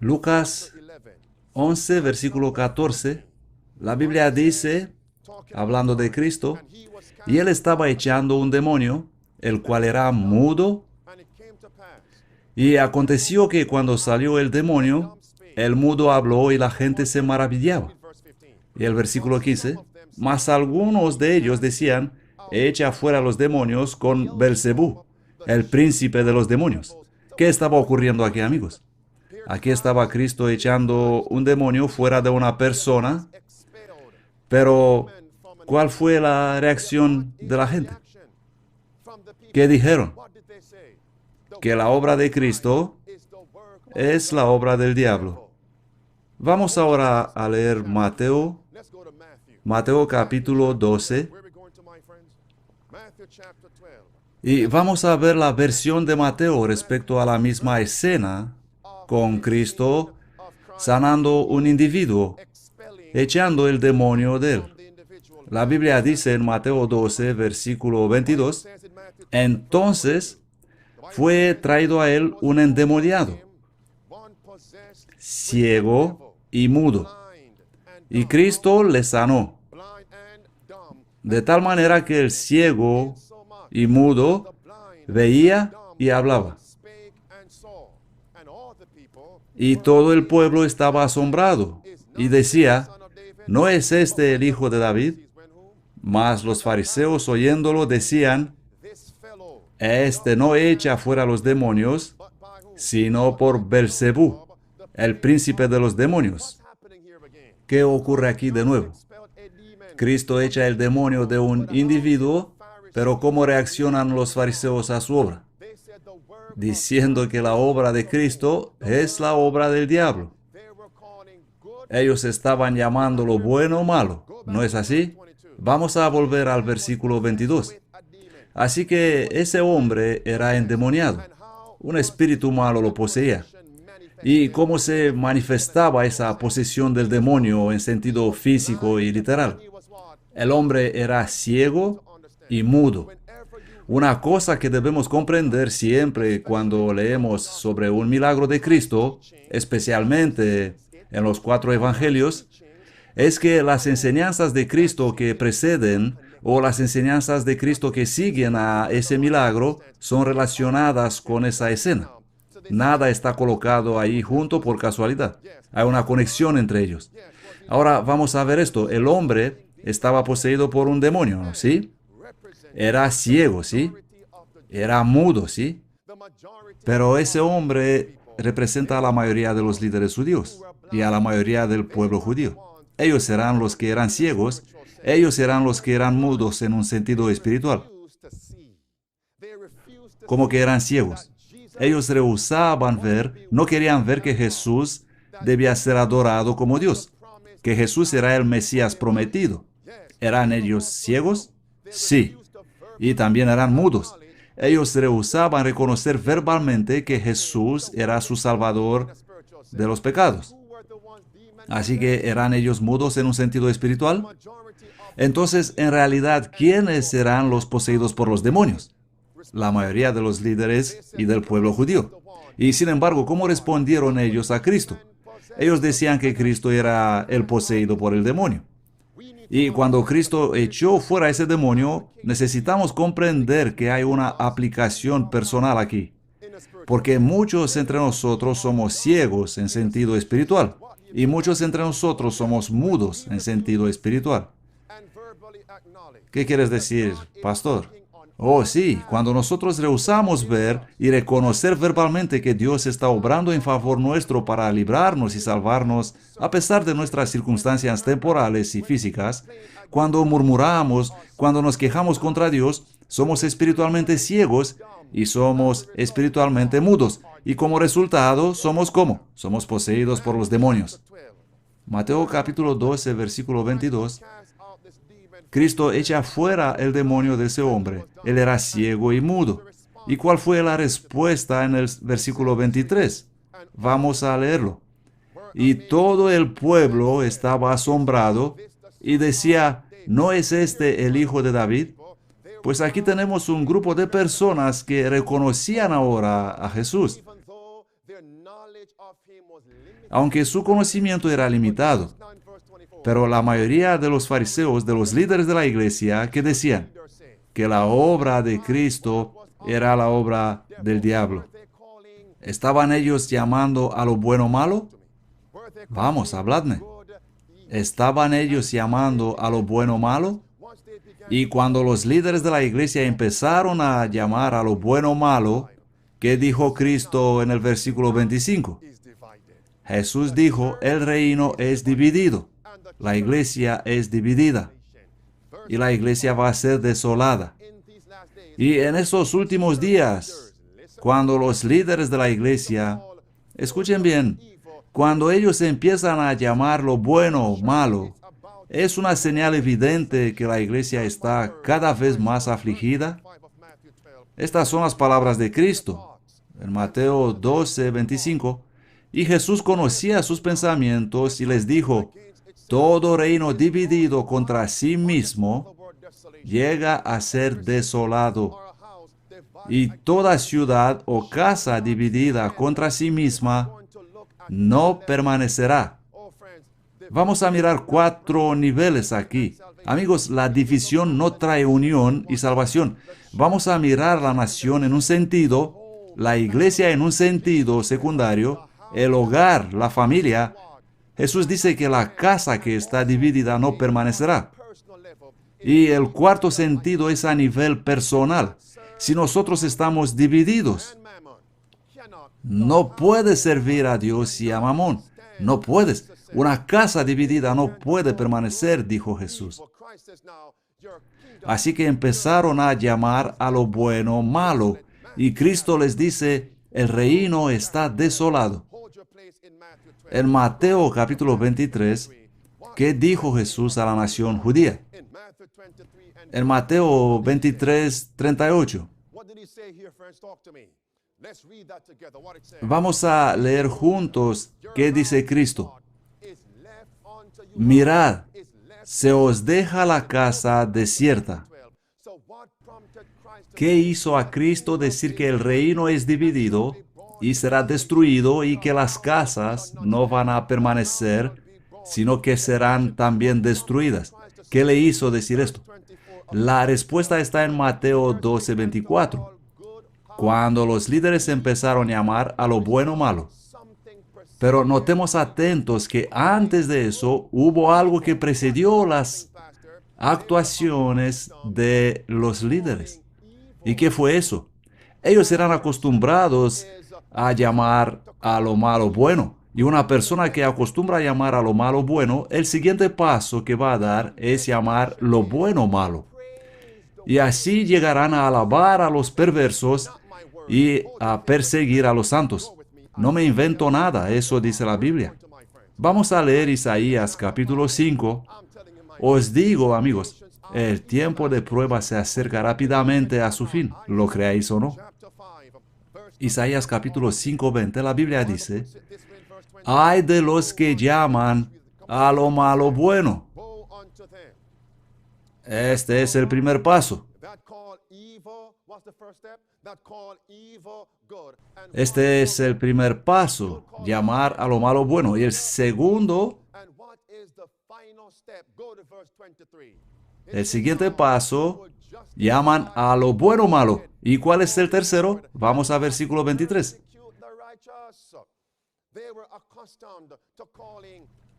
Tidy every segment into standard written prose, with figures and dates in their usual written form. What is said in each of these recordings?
Lucas 11, versículo 14, la Biblia dice, hablando de Cristo, y él estaba echando un demonio, el cual era mudo, y aconteció que cuando salió el demonio, el mudo habló y la gente se maravillaba. Y el versículo 15, mas algunos de ellos decían, echa fuera los demonios con Belcebú, el príncipe de los demonios. ¿Qué estaba ocurriendo aquí, amigos? Aquí estaba Cristo echando un demonio fuera de una persona, pero ¿cuál fue la reacción de la gente? ¿Qué dijeron? Que la obra de Cristo es la obra del diablo. Vamos ahora a leer Mateo capítulo 12, y vamos a ver la versión de Mateo respecto a la misma escena con Cristo sanando un individuo, echando el demonio de él. La Biblia dice en Mateo 12, versículo 22, entonces fue traído a él un endemoniado, ciego y mudo, y Cristo le sanó, de tal manera que el ciego y mudo veía y hablaba. Y todo el pueblo estaba asombrado y decía, ¿no es este el hijo de David? Mas los fariseos oyéndolo decían, este no echa fuera los demonios, sino por Belcebú, el príncipe de los demonios. ¿Qué ocurre aquí de nuevo? Cristo echa el demonio de un individuo, pero ¿cómo reaccionan los fariseos a su obra? Diciendo que la obra de Cristo es la obra del diablo. Ellos estaban llamando lo bueno malo, ¿no es así? Vamos a volver al versículo 22. Así que ese hombre era endemoniado. Un espíritu malo lo poseía. ¿Y cómo se manifestaba esa posesión del demonio en sentido físico y literal? El hombre era ciego y mudo. Una cosa que debemos comprender siempre cuando leemos sobre un milagro de Cristo, especialmente en los 4 evangelios, es que las enseñanzas de Cristo que preceden o las enseñanzas de Cristo que siguen a ese milagro son relacionadas con esa escena. Nada está colocado ahí junto por casualidad. Hay una conexión entre ellos. Ahora vamos a ver esto. El hombre estaba poseído por un demonio, ¿sí? Era ciego, ¿sí? Era mudo, ¿sí? Pero ese hombre representa a la mayoría de los líderes judíos y a la mayoría del pueblo judío. Ellos eran los que eran ciegos, ellos eran los que eran mudos en un sentido espiritual. Como que eran ciegos. Ellos rehusaban ver, no querían ver que Jesús debía ser adorado como Dios, que Jesús era el Mesías prometido. ¿Eran ellos ciegos? Sí. Y también eran mudos. Ellos rehusaban reconocer verbalmente que Jesús era su Salvador de los pecados. Así que ¿eran ellos mudos en un sentido espiritual? Entonces, en realidad, ¿quiénes serán los poseídos por los demonios? La mayoría de los líderes y del pueblo judío. Y sin embargo, ¿cómo respondieron ellos a Cristo? Ellos decían que Cristo era el poseído por el demonio. Y cuando Cristo echó fuera ese demonio, necesitamos comprender que hay una aplicación personal aquí. Porque muchos entre nosotros somos ciegos en sentido espiritual. Y muchos entre nosotros somos mudos en sentido espiritual. ¿Qué quieres decir, pastor? Oh, sí, cuando nosotros rehusamos ver y reconocer verbalmente que Dios está obrando en favor nuestro para librarnos y salvarnos, a pesar de nuestras circunstancias temporales y físicas, cuando murmuramos, cuando nos quejamos contra Dios, somos espiritualmente ciegos y somos espiritualmente mudos. Y como resultado, ¿somos cómo? Somos poseídos por los demonios. Mateo capítulo 12, versículo 22. Cristo echa fuera el demonio de ese hombre. Él era ciego y mudo. ¿Y cuál fue la respuesta en el versículo 23? Vamos a leerlo. Y todo el pueblo estaba asombrado y decía, ¿no es este el hijo de David? Pues aquí tenemos un grupo de personas que reconocían ahora a Jesús. aunque su conocimiento era limitado. Pero la mayoría de los fariseos, de los líderes de la iglesia, que decían que la obra de Cristo era la obra del diablo. ¿Estaban ellos llamando a lo bueno malo? Vamos, habladme. ¿Estaban ellos llamando a lo bueno malo? Y cuando los líderes de la iglesia empezaron a llamar a lo bueno malo, ¿qué dijo Cristo en el versículo 25? Jesús dijo, el reino es dividido, la iglesia es dividida, y la iglesia va a ser desolada. Y en estos últimos días, cuando los líderes de la iglesia, escuchen bien, cuando ellos empiezan a llamar lo bueno malo, es una señal evidente que la iglesia está cada vez más afligida. Estas son las palabras de Cristo, en Mateo 12, 25. Y Jesús conocía sus pensamientos y les dijo, todo reino dividido contra sí mismo llega a ser desolado, y toda ciudad o casa dividida contra sí misma no permanecerá. Vamos a mirar 4 niveles aquí. Amigos, la división no trae unión y salvación. Vamos a mirar la nación en un sentido, la iglesia en un sentido secundario, el hogar, la familia. Jesús dice que la casa que está dividida no permanecerá. Y el cuarto sentido es a nivel personal. Si nosotros estamos divididos, no puedes servir a Dios y a Mamón. No puedes. Una casa dividida no puede permanecer, dijo Jesús. Así que empezaron a llamar a lo bueno malo. Y Cristo les dice, el reino está desolado. En Mateo capítulo 23, ¿qué dijo Jesús a la nación judía? En Mateo 23, 38. Vamos a leer juntos qué dice Cristo. Mirad, se os deja la casa desierta. ¿Qué hizo a Cristo decir que el reino es dividido y será destruido y que las casas no van a permanecer, sino que serán también destruidas? ¿Qué le hizo decir esto? La respuesta está en Mateo 12, 24. Cuando los líderes empezaron a llamar a lo bueno malo. Pero notemos atentos que antes de eso hubo algo que precedió las actuaciones de los líderes. ¿Y qué fue eso? Ellos eran acostumbrados a llamar a lo malo bueno. Y una persona que acostumbra a llamar a lo malo bueno, el siguiente paso que va a dar es llamar lo bueno malo. Y así llegarán a alabar a los perversos y a perseguir a los santos. No me invento nada, eso dice la Biblia. Vamos a leer Isaías capítulo 5. Os digo, amigos, el tiempo de prueba se acerca rápidamente a su fin, lo creáis o no. Isaías capítulo 5, 20, la Biblia dice, ay de los que llaman a lo malo bueno. Este es el primer paso. Este es el primer paso, llamar a lo malo bueno. Y el segundo, el siguiente paso, llaman a lo bueno malo. ¿Y cuál es el tercero? Vamos a versículo 23.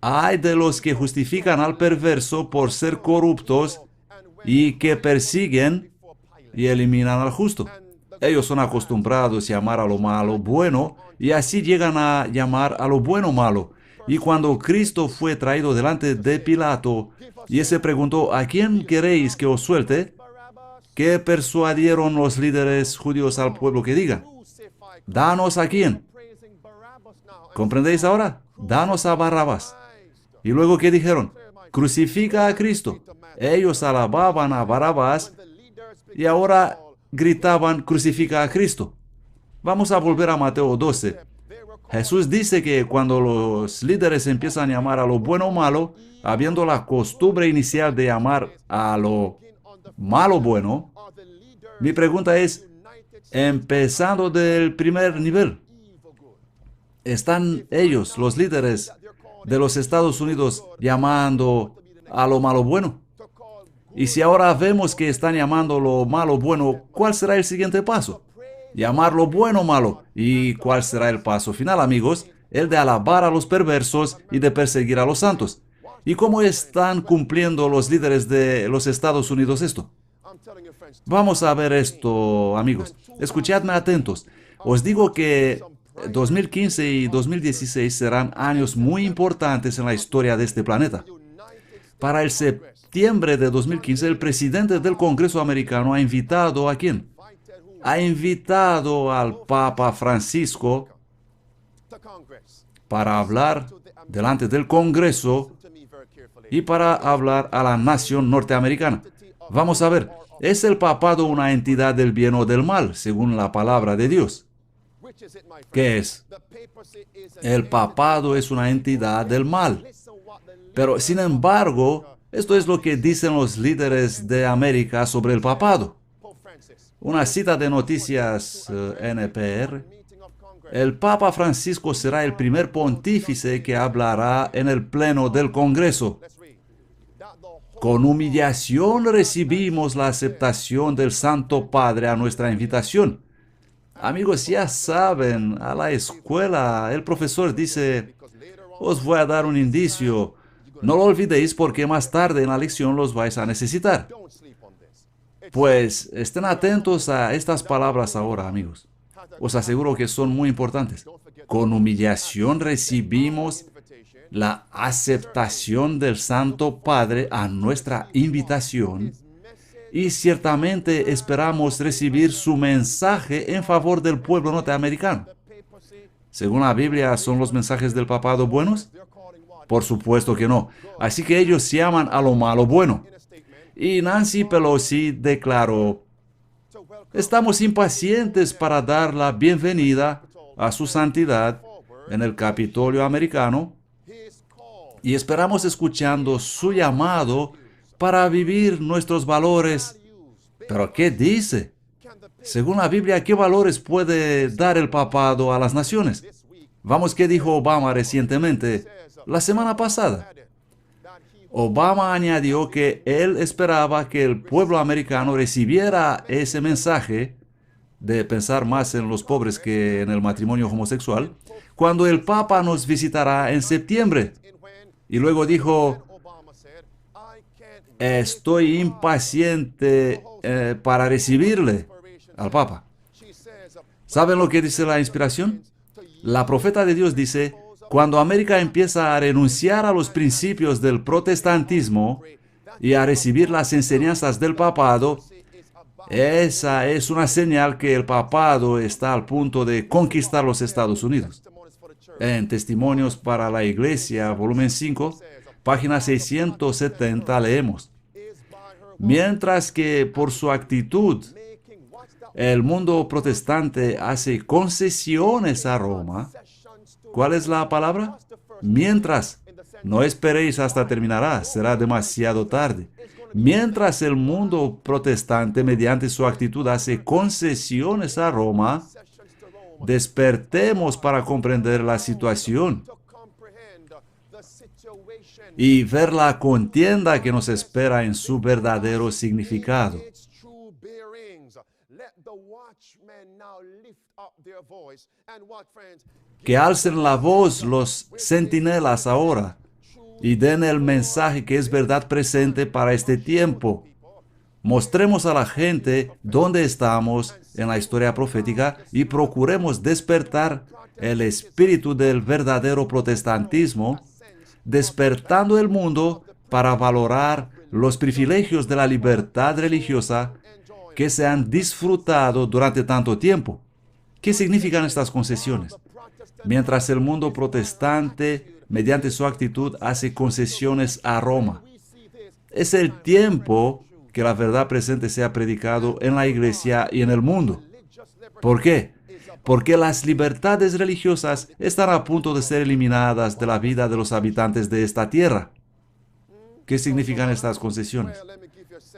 Ay de los que justifican al perverso por ser corruptos y que persiguen y eliminan al justo. Ellos son acostumbrados a llamar a lo malo bueno y así llegan a llamar a lo bueno malo. Y cuando Cristo fue traído delante de Pilato y ese preguntó, ¿a quién queréis que os suelte? ¿Qué persuadieron los líderes judíos al pueblo que diga? Danos a quién. ¿Comprendéis ahora? Danos a Barrabás. Y luego, ¿qué dijeron? Crucifica a Cristo. Ellos alababan a Barrabás y ahora gritaban, crucifica a Cristo. Vamos a volver a Mateo 12. Jesús dice que cuando los líderes empiezan a llamar a lo bueno o malo, habiendo la costumbre inicial de llamar a lo malo bueno, mi pregunta es, empezando del primer nivel, ¿Están ellos, los líderes de los Estados Unidos, llamando a lo malo bueno? Y si ahora vemos que están llamando lo malo bueno, ¿cuál será el siguiente paso? Llamar lo bueno malo. ¿Y cuál será el paso final, amigos? El de alabar a los perversos y de perseguir a los santos. ¿Y cómo están cumpliendo los líderes de los Estados Unidos esto? Vamos a ver esto, amigos. Escuchadme atentos. Os digo que 2015 y 2016 serán años muy importantes en la historia de este planeta. Para el septiembre de 2015, el presidente del Congreso americano ha invitado ¿a quién? Ha invitado al Papa Francisco para hablar delante del Congreso y para hablar a la nación norteamericana. Vamos a ver, ¿es el papado una entidad del bien o del mal, según la palabra de Dios? ¿Qué es? El papado es una entidad del mal. Pero, sin embargo, esto es lo que dicen los líderes de América sobre el papado. Una cita de noticias NPR. El Papa Francisco será el primer pontífice que hablará en el pleno del Congreso. Con humillación recibimos la aceptación del Santo Padre a nuestra invitación. Amigos, ya saben, a la escuela el profesor dice, os voy a dar un indicio. No lo olvidéis porque más tarde en la lección los vais a necesitar. Pues estén atentos a estas palabras ahora, amigos. Os aseguro que son muy importantes. Con humillación recibimos la aceptación del Santo Padre a nuestra invitación y ciertamente esperamos recibir su mensaje en favor del pueblo norteamericano. Según la Biblia, ¿son los mensajes del papado buenos? Por supuesto que no. Así que ellos llaman a lo malo bueno. Y Nancy Pelosi declaró, estamos impacientes para dar la bienvenida a su santidad en el Capitolio americano y esperamos escuchando su llamado para vivir nuestros valores. ¿Pero qué dice? Según la Biblia, ¿qué valores puede dar el papado a las naciones? Vamos, ¿qué dijo Obama recientemente, la semana pasada? Obama añadió que él esperaba que el pueblo americano recibiera ese mensaje de pensar más en los pobres que en el matrimonio homosexual cuando el Papa nos visitará en septiembre. Y luego dijo, estoy impaciente para recibirle al Papa. ¿Saben lo que dice la inspiración? La profeta de Dios dice, cuando América empieza a renunciar a los principios del protestantismo y a recibir las enseñanzas del papado, esa es una señal que el papado está al punto de conquistar los Estados Unidos. En Testimonios para la Iglesia, volumen 5, página 670, leemos, mientras que por su actitud el mundo protestante hace concesiones a Roma. ¿Cuál es la palabra? Mientras. No esperéis hasta terminará, será demasiado tarde. Mientras el mundo protestante, mediante su actitud, hace concesiones a Roma, despertemos para comprender la situación y ver la contienda que nos espera en su verdadero significado. Que alcen la voz los centinelas ahora y den el mensaje que es verdad presente para este tiempo. Mostremos a la gente dónde estamos en la historia profética y procuremos despertar el espíritu del verdadero protestantismo, despertando el mundo para valorar los privilegios de la libertad religiosa que se han disfrutado durante tanto tiempo. ¿Qué significan estas concesiones? Mientras el mundo protestante, mediante su actitud, hace concesiones a Roma. Es el tiempo que la verdad presente sea predicado en la iglesia y en el mundo. ¿Por qué? Porque las libertades religiosas están a punto de ser eliminadas de la vida de los habitantes de esta tierra. ¿Qué significan estas concesiones?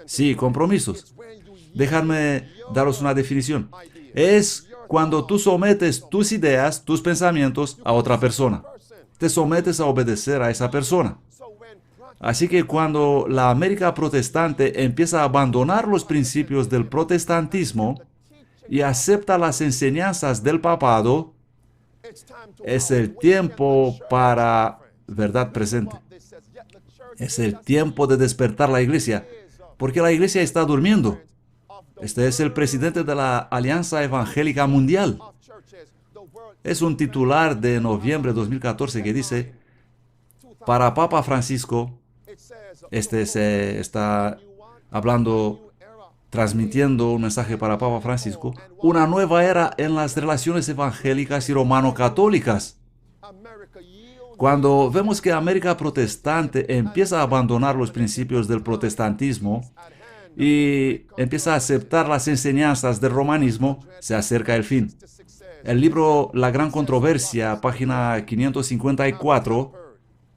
Sí, compromisos. Déjame daros una definición. Es cuando tú sometes tus ideas, tus pensamientos a otra persona. Te sometes a obedecer a esa persona. Así que cuando la América protestante empieza a abandonar los principios del protestantismo y acepta las enseñanzas del papado, es el tiempo para verdad presente. Es el tiempo de despertar la iglesia, porque la iglesia está durmiendo. Este es el presidente de la Alianza Evangélica Mundial. Es un titular de noviembre de 2014 que dice, para Papa Francisco, se está hablando, transmitiendo un mensaje para Papa Francisco, una nueva era en las relaciones evangélicas y romano-católicas. Cuando vemos que América protestante empieza a abandonar los principios del protestantismo y empieza a aceptar las enseñanzas del romanismo, se acerca el fin. El libro La Gran Controversia, página 554,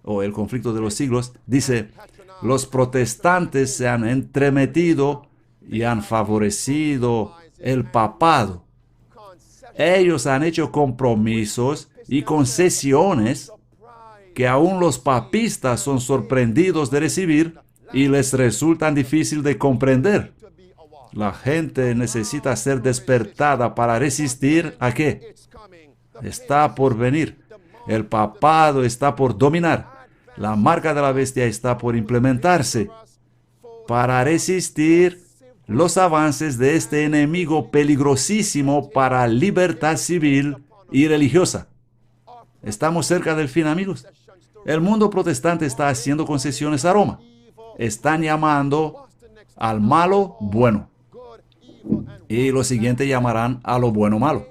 o El Conflicto de los Siglos, dice, los protestantes se han entremetido y han favorecido el papado. Ellos han hecho compromisos y concesiones que aún los papistas son sorprendidos de recibir y les resultan difícil de comprender. La gente necesita ser despertada para resistir ¿a qué? Está por venir. El papado está por dominar. La marca de la bestia está por implementarse para resistir los avances de este enemigo peligrosísimo para la libertad civil y religiosa. Estamos cerca del fin, amigos. El mundo protestante está haciendo concesiones a Roma. Están llamando al malo bueno. Y lo siguiente llamarán a lo bueno malo.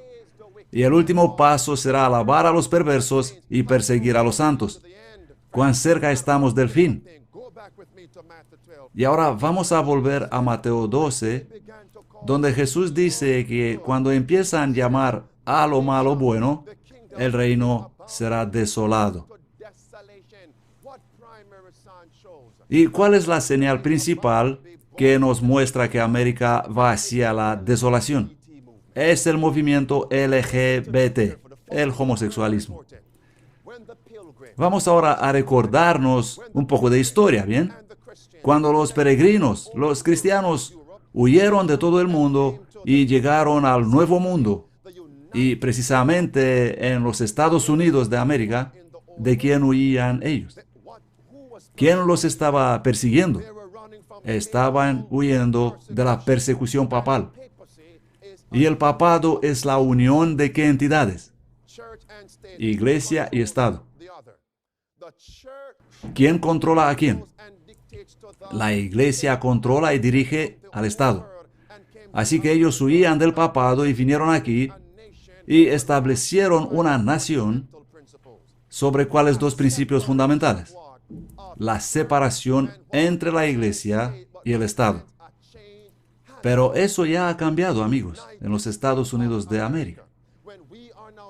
Y el último paso será alabar a los perversos y perseguir a los santos. ¿Cuán cerca estamos del fin? Y ahora vamos a volver a Mateo 12, donde Jesús dice que cuando empiezan a llamar a lo malo bueno, el reino será desolado. ¿Y cuál es la señal principal que nos muestra que América va hacia la desolación? Es el movimiento LGBT, el homosexualismo. Vamos ahora a recordarnos un poco de historia, ¿bien? Cuando los peregrinos, los cristianos, huyeron de todo el mundo y llegaron al Nuevo Mundo, y precisamente en los Estados Unidos de América, ¿de quién huían ellos? ¿Quién los estaba persiguiendo? Estaban huyendo de la persecución papal. Y el papado es la unión de ¿qué entidades? Iglesia y Estado. ¿Quién controla a quién? La Iglesia controla y dirige al Estado. Así que ellos huían del papado y vinieron aquí y establecieron una nación sobre cuáles dos principios fundamentales: la separación entre la Iglesia y el Estado. Pero eso ya ha cambiado, amigos, en los Estados Unidos de América.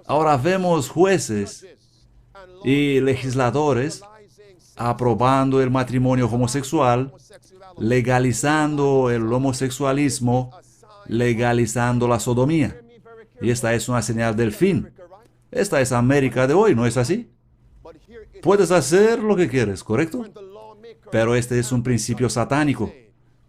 Ahora vemos jueces y legisladores aprobando el matrimonio homosexual, legalizando el homosexualismo, legalizando la sodomía. Y esta es una señal del fin. Esta es América de hoy, ¿no es así? Puedes hacer lo que quieres, ¿correcto? Pero este es un principio satánico.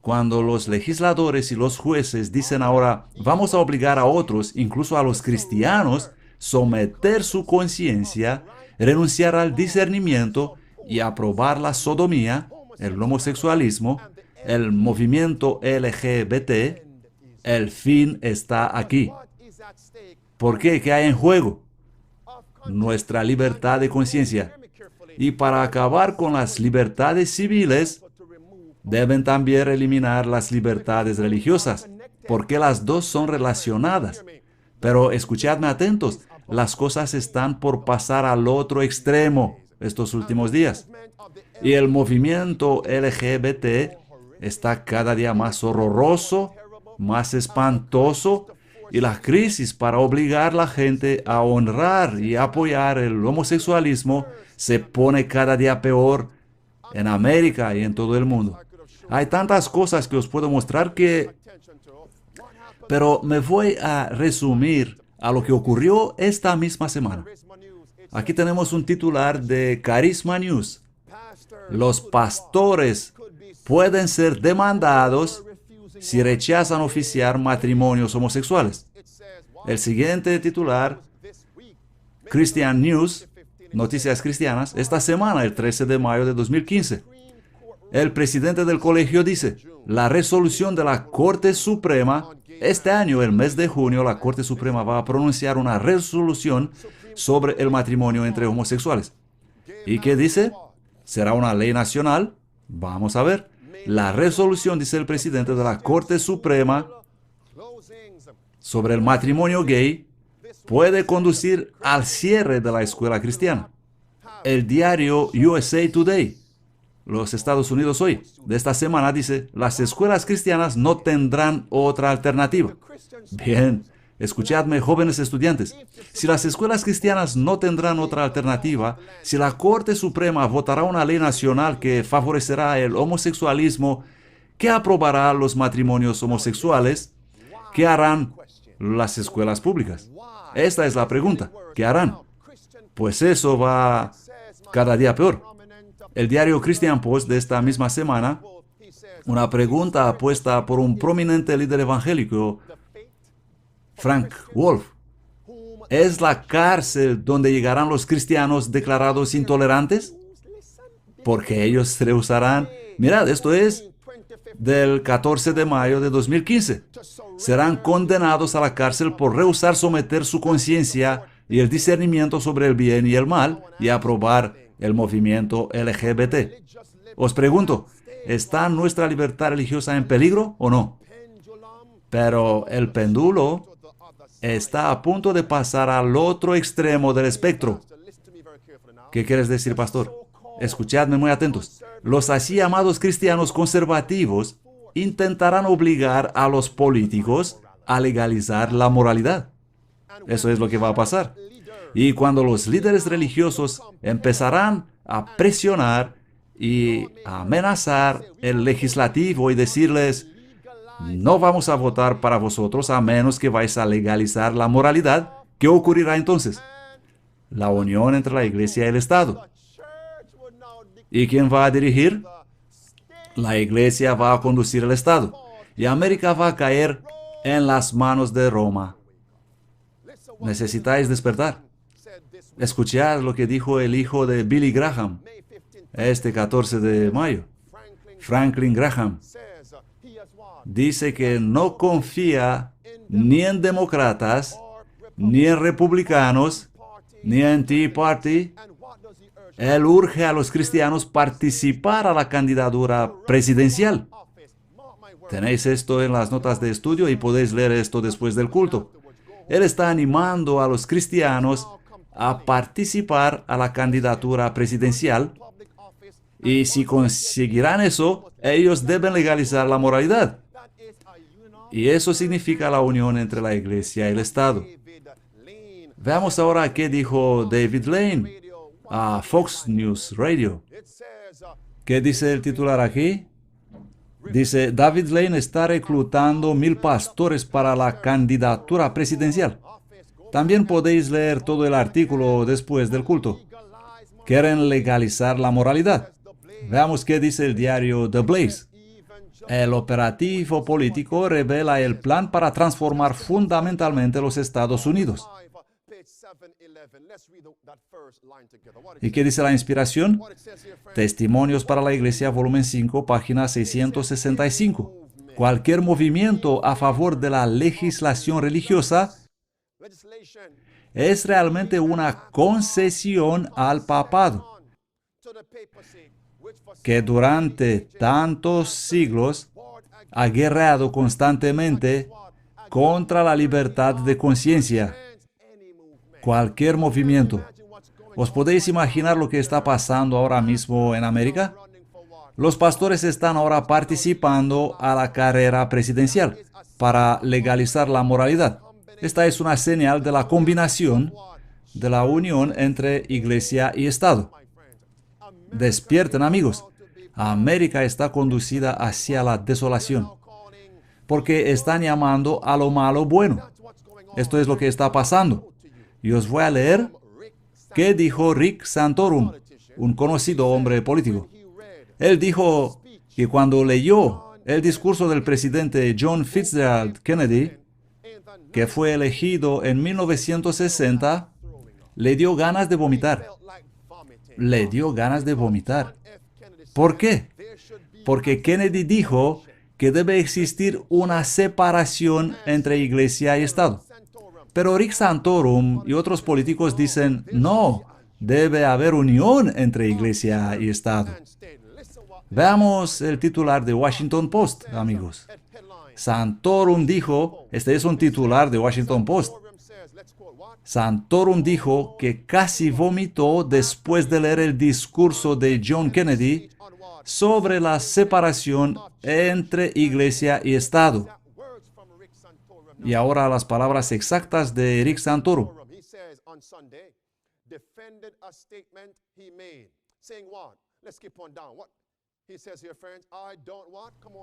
Cuando los legisladores y los jueces dicen ahora, vamos a obligar a otros, incluso a los cristianos, someter su conciencia, renunciar al discernimiento y aprobar la sodomía, el homosexualismo, el movimiento LGBT, el fin está aquí. ¿Por qué? ¿Qué hay en juego? Nuestra libertad de conciencia. Y para acabar con las libertades civiles, deben también eliminar las libertades religiosas, porque las dos son relacionadas. Pero escuchadme atentos, las cosas están por pasar al otro extremo estos últimos días. Y el movimiento LGBT está cada día más horroroso, más espantoso, y la crisis para obligar a la gente a honrar y apoyar el homosexualismo se pone cada día peor en América y en todo el mundo. Hay tantas cosas que os puedo mostrar pero me voy a resumir a lo que ocurrió esta misma semana. Aquí tenemos un titular de Carisma News. Los pastores pueden ser demandados si rechazan oficiar matrimonios homosexuales. El siguiente titular, Christian News, Noticias Cristianas, esta semana, el 13 de mayo de 2015. El presidente del colegio dice, la resolución de la Corte Suprema, este año, el mes de junio, la Corte Suprema va a pronunciar una resolución sobre el matrimonio entre homosexuales. ¿Y qué dice? ¿Será una ley nacional? Vamos a ver. La resolución, dice el presidente de la Corte Suprema, sobre el matrimonio gay, puede conducir al cierre de la escuela cristiana. El diario USA Today, los Estados Unidos hoy, de esta semana dice, las escuelas cristianas no tendrán otra alternativa. Bien, escuchadme, jóvenes estudiantes. Si las escuelas cristianas no tendrán otra alternativa, si la Corte Suprema votará una ley nacional que favorecerá el homosexualismo, que aprobará los matrimonios homosexuales, ¿qué harán las escuelas públicas? Esta es la pregunta. ¿Qué harán? Pues eso va cada día peor. El diario Christian Post de esta misma semana, una pregunta puesta por un prominente líder evangélico, Frank Wolf. ¿Es la cárcel donde llegarán los cristianos declarados intolerantes? Porque ellos se rehusarán. Mirad, esto es del 14 de mayo de 2015. Serán condenados a la cárcel por rehusar someter su conciencia y el discernimiento sobre el bien y el mal y aprobar el movimiento LGBT. Os pregunto, ¿está nuestra libertad religiosa en peligro o no? Pero el péndulo está a punto de pasar al otro extremo del espectro. ¿Qué quieres decir, pastor? Escuchadme muy atentos. Los así llamados cristianos conservativos intentarán obligar a los políticos a legalizar la moralidad. Eso es lo que va a pasar. Y cuando los líderes religiosos empezarán a presionar y a amenazar el legislativo y decirles, no vamos a votar para vosotros a menos que vais a legalizar la moralidad, ¿qué ocurrirá entonces? La unión entre la iglesia y el Estado. ¿Y quién va a dirigir? La iglesia va a conducir el Estado. Y América va a caer en las manos de Roma. Necesitáis despertar. Escuchad lo que dijo el hijo de Billy Graham, este 14 de mayo. Franklin Graham. Dice que no confía ni en demócratas, ni en republicanos, ni en Tea Party. Él urge a los cristianos participar a la candidatura presidencial. Tenéis esto en las notas de estudio y podéis leer esto después del culto. Él está animando a los cristianos a participar a la candidatura presidencial y si conseguirán eso, ellos deben legalizar la moralidad. Y eso significa la unión entre la iglesia y el Estado. Veamos ahora qué dijo David Lane a Fox News Radio. ¿Qué dice el titular aquí? Dice, David Lane está reclutando 1000 pastores para la candidatura presidencial. También podéis leer todo el artículo después del culto. Quieren legalizar la moralidad. Veamos qué dice el diario The Blaze. El operativo político revela el plan para transformar fundamentalmente los Estados Unidos. ¿Y qué dice la inspiración? Testimonios para la Iglesia, volumen 5, página 665. Cualquier movimiento a favor de la legislación religiosa es realmente una concesión al papado, que durante tantos siglos ha guerreado constantemente contra la libertad de conciencia. Cualquier movimiento. ¿Os podéis imaginar lo que está pasando ahora mismo en América? Los pastores están ahora participando a la carrera presidencial para legalizar la moralidad. Esta es una señal de la combinación de la unión entre iglesia y Estado. Despierten, amigos. América está conducida hacia la desolación, porque están llamando a lo malo bueno. Esto es lo que está pasando. Y os voy a leer qué dijo Rick Santorum, un conocido hombre político. Él dijo que cuando leyó el discurso del presidente John Fitzgerald Kennedy, que fue elegido en 1960, le dio ganas de vomitar. Le dio ganas de vomitar. ¿Por qué? Porque Kennedy dijo que debe existir una separación entre iglesia y Estado. Pero Rick Santorum y otros políticos dicen, no, debe haber unión entre iglesia y Estado. Veamos el titular de Washington Post, amigos. Santorum dijo, este es un titular de Washington Post. Santorum dijo que casi vomitó después de leer el discurso de John Kennedy sobre la separación entre iglesia y Estado. Y ahora las palabras exactas de Rick Santorum.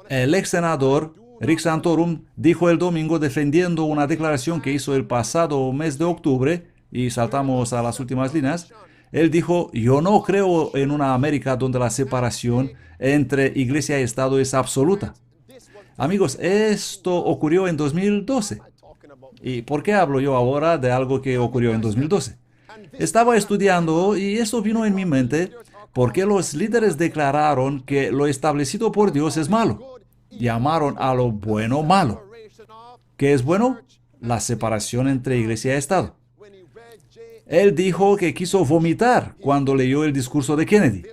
El ex senador Rick Santorum dijo el domingo, defendiendo una declaración que hizo el pasado mes de octubre, y saltamos a las últimas líneas. Él dijo, yo no creo en una América donde la separación entre iglesia y Estado es absoluta. Amigos, esto ocurrió en 2012. ¿Y por qué hablo yo ahora de algo que ocurrió en 2012? Estaba estudiando y eso vino en mi mente porque los líderes declararon que lo establecido por Dios es malo. Llamaron a lo bueno malo. ¿Qué es bueno? La separación entre iglesia y Estado. Él dijo que quiso vomitar cuando leyó el discurso de Kennedy.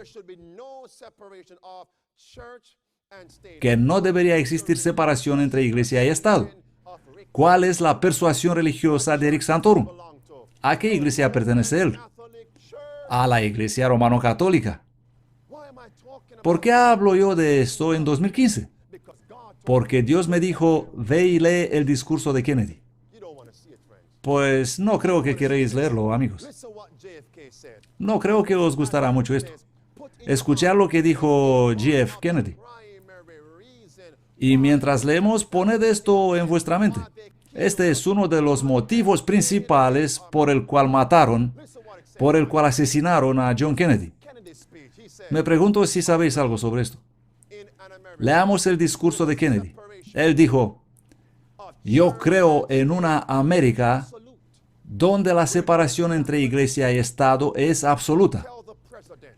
Que no debería existir separación entre iglesia y Estado. ¿Cuál es la persuasión religiosa de Rick Santorum? ¿A qué iglesia pertenece él? A la Iglesia Romano-Católica. ¿Por qué hablo yo de esto en 2015? Porque Dios me dijo, ve y lee el discurso de Kennedy. Pues no creo que queréis leerlo, amigos. No creo que os gustará mucho esto. Escuchad lo que dijo JF Kennedy. Y mientras leemos, poned esto en vuestra mente. Este es uno de los motivos principales por el cual mataron, por el cual asesinaron a John Kennedy. Me pregunto si sabéis algo sobre esto. Leamos el discurso de Kennedy. Él dijo, yo creo en una América donde la separación entre iglesia y Estado es absoluta,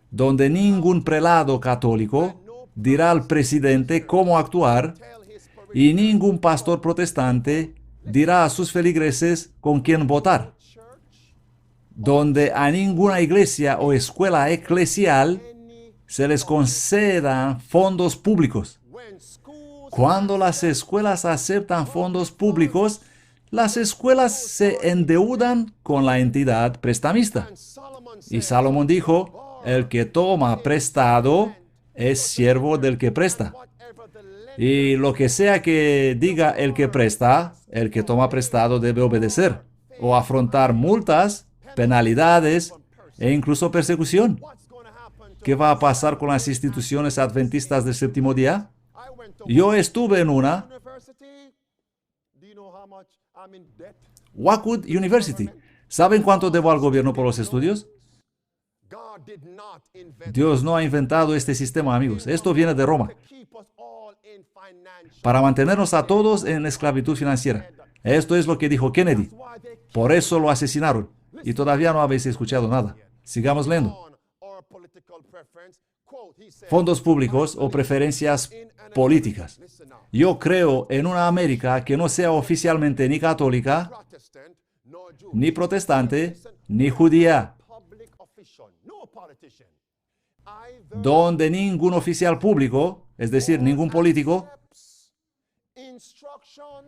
donde ningún prelado católico dirá al presidente cómo actuar y ningún pastor protestante dirá a sus feligreses con quién votar, donde a ninguna iglesia o escuela eclesial se les concedan fondos públicos. Cuando las escuelas aceptan fondos públicos, las escuelas se endeudan con la entidad prestamista. Y Salomón dijo, el que toma prestado es siervo del que presta. Y lo que sea que diga el que presta, el que toma prestado debe obedecer o afrontar multas, penalidades e incluso persecución. ¿Qué va a pasar con las instituciones adventistas del séptimo día? Yo estuve en una, Wacwood University. ¿Saben cuánto debo al gobierno por los estudios? Dios no ha inventado este sistema, amigos. Esto viene de Roma. Para mantenernos a todos en esclavitud financiera. Esto es lo que dijo Kennedy. Por eso lo asesinaron. Y todavía no habéis escuchado nada. Sigamos leyendo. Fondos públicos o preferencias políticas. Yo creo en una América que no sea oficialmente ni católica, ni protestante, ni judía, donde ningún oficial público, es decir, ningún político,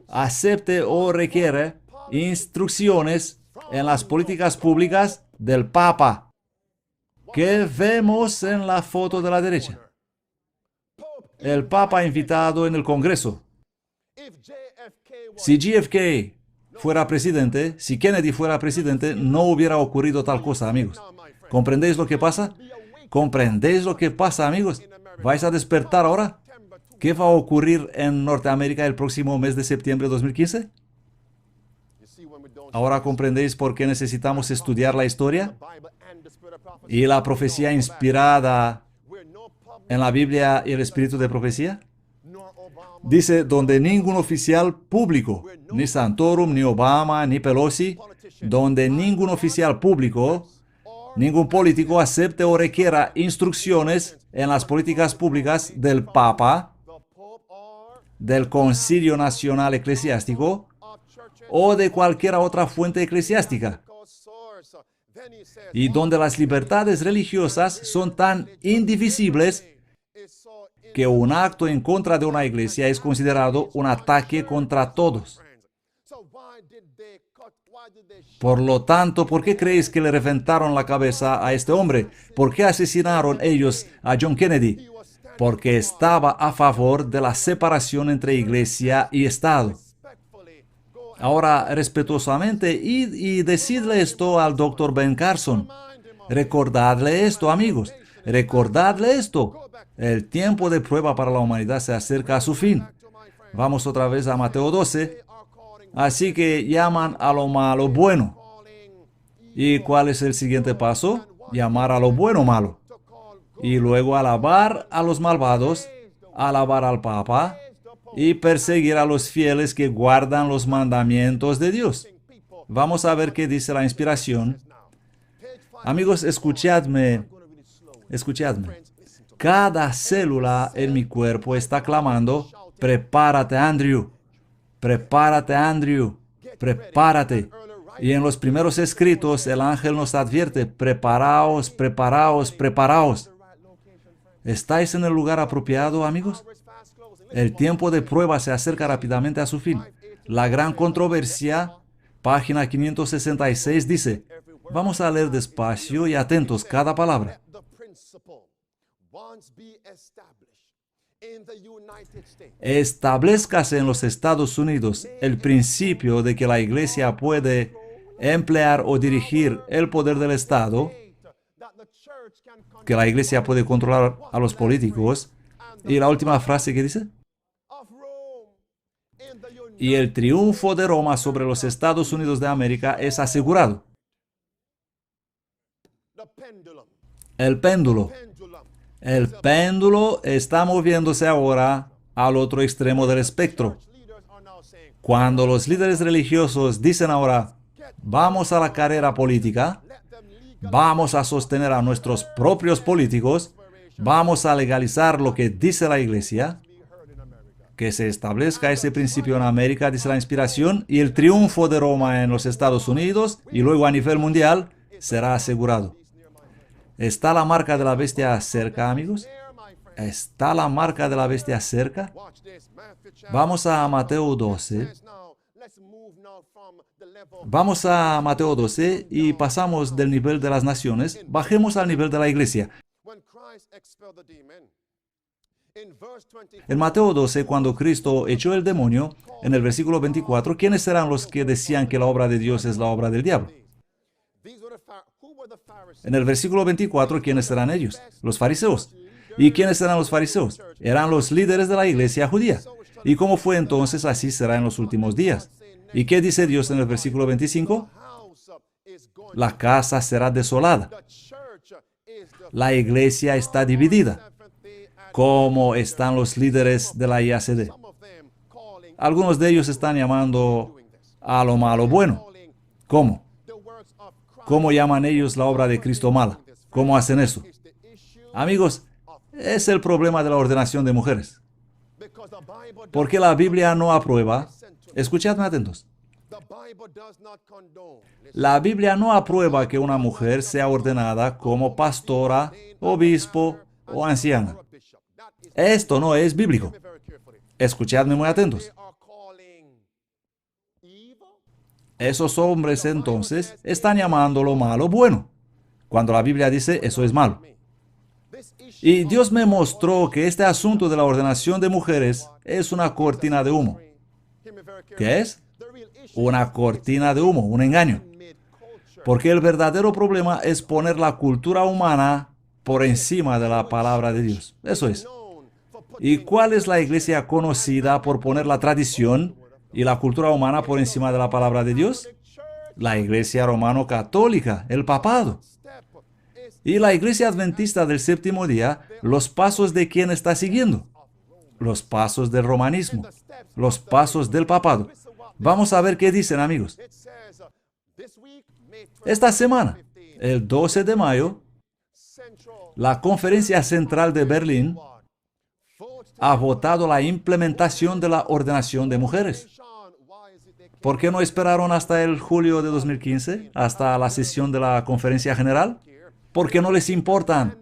acepte o requiere instrucciones en las políticas públicas del Papa, que vemos en la foto de la derecha. El Papa invitado en el Congreso. Si JFK fuera presidente, si Kennedy fuera presidente, no hubiera ocurrido tal cosa, amigos. ¿Comprendéis lo que pasa? ¿Comprendéis lo que pasa, amigos? ¿Vais a despertar ahora? ¿Qué va a ocurrir en Norteamérica el próximo mes de septiembre de 2015? Ahora comprendéis por qué necesitamos estudiar la historia y la profecía inspirada en la Biblia y el espíritu de profecía. Dice, donde ningún oficial público, ni Santorum, ni Obama, ni Pelosi, donde ningún oficial público, ningún político acepte o requiera instrucciones en las políticas públicas del Papa, del Concilio Nacional Eclesiástico o de cualquier otra fuente eclesiástica, y donde las libertades religiosas son tan indivisibles que un acto en contra de una iglesia es considerado un ataque contra todos. Por lo tanto, ¿por qué creéis que le reventaron la cabeza a este hombre? ¿Por qué asesinaron ellos a John Kennedy? Porque estaba a favor de la separación entre iglesia y Estado. Ahora, respetuosamente, id y decidle esto al Dr. Ben Carson. Recordadle esto, amigos. Recordadle esto. El tiempo de prueba para la humanidad se acerca a su fin. Vamos otra vez a Mateo 12. Así que llaman a lo malo bueno. ¿Y cuál es el siguiente paso? Llamar a lo bueno malo. Y luego alabar a los malvados, alabar al Papa y perseguir a los fieles que guardan los mandamientos de Dios. Vamos a ver qué dice la inspiración. Amigos, escuchadme. Cada célula en mi cuerpo está clamando, prepárate, Andrew. Prepárate, Andrew. Prepárate. Y en los primeros escritos el ángel nos advierte, preparaos, preparaos, preparaos. ¿Estáis en el lugar apropiado, amigos? El tiempo de prueba se acerca rápidamente a su fin. La gran controversia, página 566, dice, vamos a leer despacio y atentos cada palabra. Establezcase en los Estados Unidos el principio de que la Iglesia puede emplear o dirigir el poder del Estado, que la Iglesia puede controlar a los políticos. Y la última frase que dice, y el triunfo de Roma sobre los Estados Unidos de América es asegurado. El péndulo. El péndulo está moviéndose ahora al otro extremo del espectro. Cuando los líderes religiosos dicen ahora, vamos a la carrera política, vamos a sostener a nuestros propios políticos, vamos a legalizar lo que dice la Iglesia, que se establezca ese principio en América, dice la inspiración, y el triunfo de Roma en los Estados Unidos y luego a nivel mundial será asegurado. ¿Está la marca de la bestia cerca, amigos? ¿Está la marca de la bestia cerca? Vamos a Mateo 12. Vamos a Mateo 12 y pasamos del nivel de las naciones, bajemos al nivel de la iglesia. En Mateo 12, cuando Cristo echó el demonio, en el versículo 24, ¿quiénes eran los que decían que la obra de Dios es la obra del diablo? En el versículo 24, ¿quiénes eran ellos? Los fariseos. ¿Y quiénes eran los fariseos? Eran los líderes de la iglesia judía. ¿Y cómo fue entonces? Así será en los últimos días. ¿Y qué dice Dios en el versículo 25? La casa será desolada. La iglesia está dividida. ¿Cómo están los líderes de la IACD? Algunos de ellos están llamando a lo malo bueno. ¿Cómo? ¿Cómo llaman ellos la obra de Cristo mala? ¿Cómo hacen eso? Amigos, es el problema de la ordenación de mujeres. Porque la Biblia no aprueba. Escuchadme atentos. La Biblia no aprueba que una mujer sea ordenada como pastora, obispo o anciana. Esto no es bíblico. Escuchadme muy atentos. Esos hombres entonces están llamando lo malo bueno, cuando la Biblia dice eso es malo. Y Dios me mostró que este asunto de la ordenación de mujeres es una cortina de humo. ¿Qué es? Una cortina de humo, un engaño. Porque el verdadero problema es poner la cultura humana por encima de la palabra de Dios. Eso es. ¿Y cuál es la iglesia conocida por poner la tradición y la cultura humana por encima de la palabra de Dios? La Iglesia Romano-Católica, el papado. Y la Iglesia Adventista del Séptimo Día, los pasos de quién está siguiendo. Los pasos del romanismo, los pasos del papado. Vamos a ver qué dicen, amigos. Esta semana, el 12 de mayo, la Conferencia Central de Berlín ha votado la implementación de la ordenación de mujeres. ¿Por qué no esperaron hasta el julio de 2015, hasta la sesión de la Conferencia General? Porque no les importan.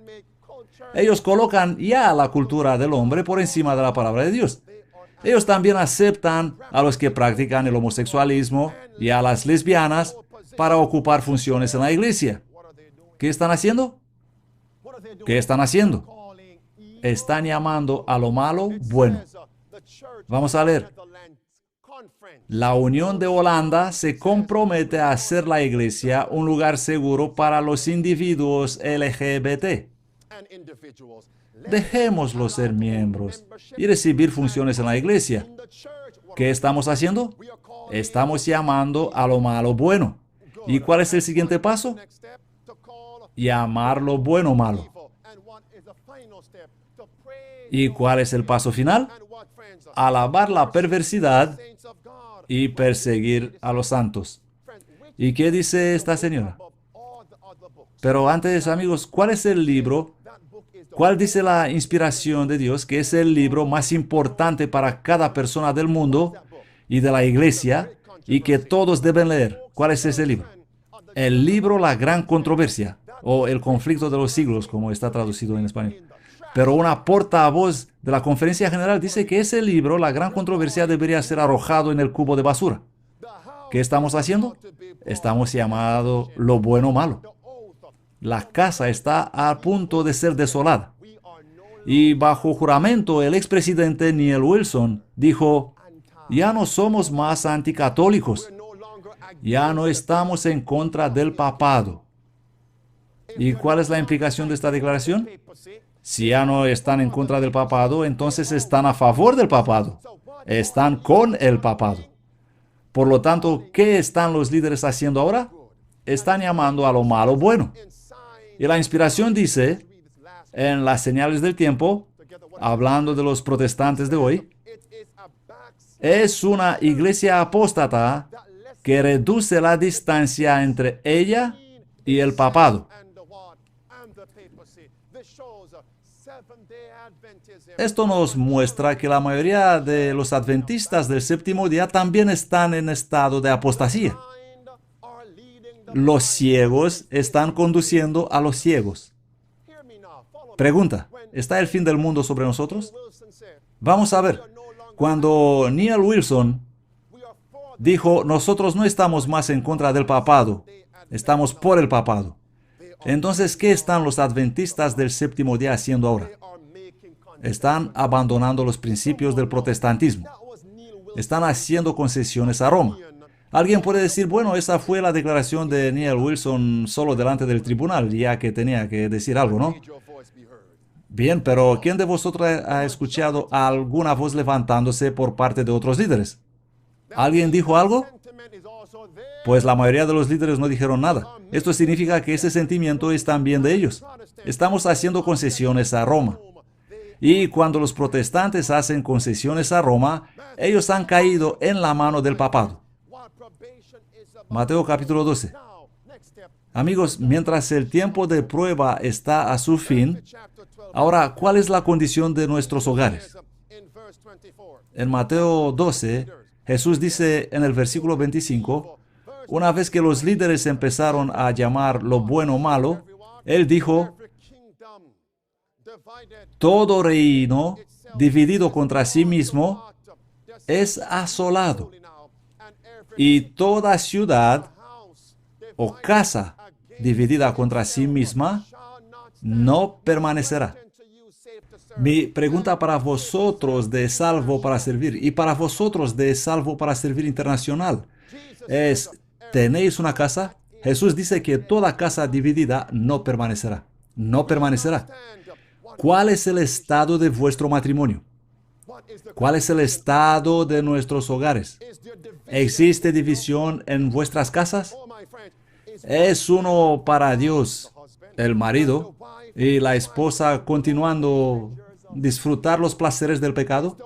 Ellos colocan ya la cultura del hombre por encima de la palabra de Dios. Ellos también aceptan a los que practican el homosexualismo y a las lesbianas para ocupar funciones en la iglesia. ¿Qué están haciendo? ¿Qué están haciendo? Están llamando a lo malo bueno. Vamos a leer. La Unión de Holanda se compromete a hacer la iglesia un lugar seguro para los individuos LGBT. Dejémoslos ser miembros y recibir funciones en la iglesia. ¿Qué estamos haciendo? Estamos llamando a lo malo bueno. ¿Y cuál es el siguiente paso? Llamar lo bueno malo. ¿Y cuál es el paso final? Alabar la perversidad y perseguir a los santos. ¿Y qué dice esta señora? Pero antes, amigos, ¿cuál es el libro? ¿Cuál dice la inspiración de Dios que es el libro más importante para cada persona del mundo y de la iglesia y que todos deben leer? ¿Cuál es ese libro? El libro La Gran Controversia, o El Conflicto de los Siglos, como está traducido en español. Pero una portavoz de la Conferencia General dice que ese libro, La Gran Controversia, debería ser arrojado en el cubo de basura. ¿Qué estamos haciendo? Estamos llamando lo bueno malo. La casa está a punto de ser desolada. Y bajo juramento, el expresidente Neil Wilson dijo, ya no somos más anticatólicos. Ya no estamos en contra del papado. ¿Y cuál es la implicación de esta declaración? Si ya no están en contra del papado, entonces están a favor del papado. Están con el papado. Por lo tanto, ¿qué están los líderes haciendo ahora? Están llamando a lo malo bueno. Y la inspiración dice, en las señales del tiempo, hablando de los protestantes de hoy, es una iglesia apóstata que reduce la distancia entre ella y el papado. Esto nos muestra que la mayoría de los adventistas del séptimo día también están en estado de apostasía. Los ciegos están conduciendo a los ciegos. Pregunta, ¿está el fin del mundo sobre nosotros? Vamos a ver. Cuando Neil Wilson dijo, nosotros no estamos más en contra del papado, estamos por el papado. Entonces, ¿qué están los adventistas del séptimo día haciendo ahora? Están abandonando los principios del protestantismo. Están haciendo concesiones a Roma. Alguien puede decir, bueno, esa fue la declaración de Neil Wilson solo delante del tribunal, ya que tenía que decir algo, ¿no? Bien, pero ¿quién de vosotros ha escuchado alguna voz levantándose por parte de otros líderes? ¿Alguien dijo algo? Pues la mayoría de los líderes no dijeron nada. Esto significa que ese sentimiento es también de ellos. Estamos haciendo concesiones a Roma. Y cuando los protestantes hacen concesiones a Roma, ellos han caído en la mano del papado. Mateo capítulo 12. Amigos, mientras el tiempo de prueba está a su fin, ahora, ¿cuál es la condición de nuestros hogares? En Mateo 12, Jesús dice en el versículo 25, una vez que los líderes empezaron a llamar lo bueno malo, Él dijo, todo reino dividido contra sí mismo es asolado, y toda ciudad o casa dividida contra sí misma no permanecerá. Mi pregunta para vosotros de Salvo para Servir y para vosotros de Salvo para Servir Internacional es, ¿tenéis una casa? Jesús dice que toda casa dividida no permanecerá. No permanecerá. ¿Cuál es el estado de vuestro matrimonio? ¿Cuál es el estado de nuestros hogares? ¿Existe división en vuestras casas? Es uno para Dios, el marido, y la esposa continuando disfrutar los placeres del pecado.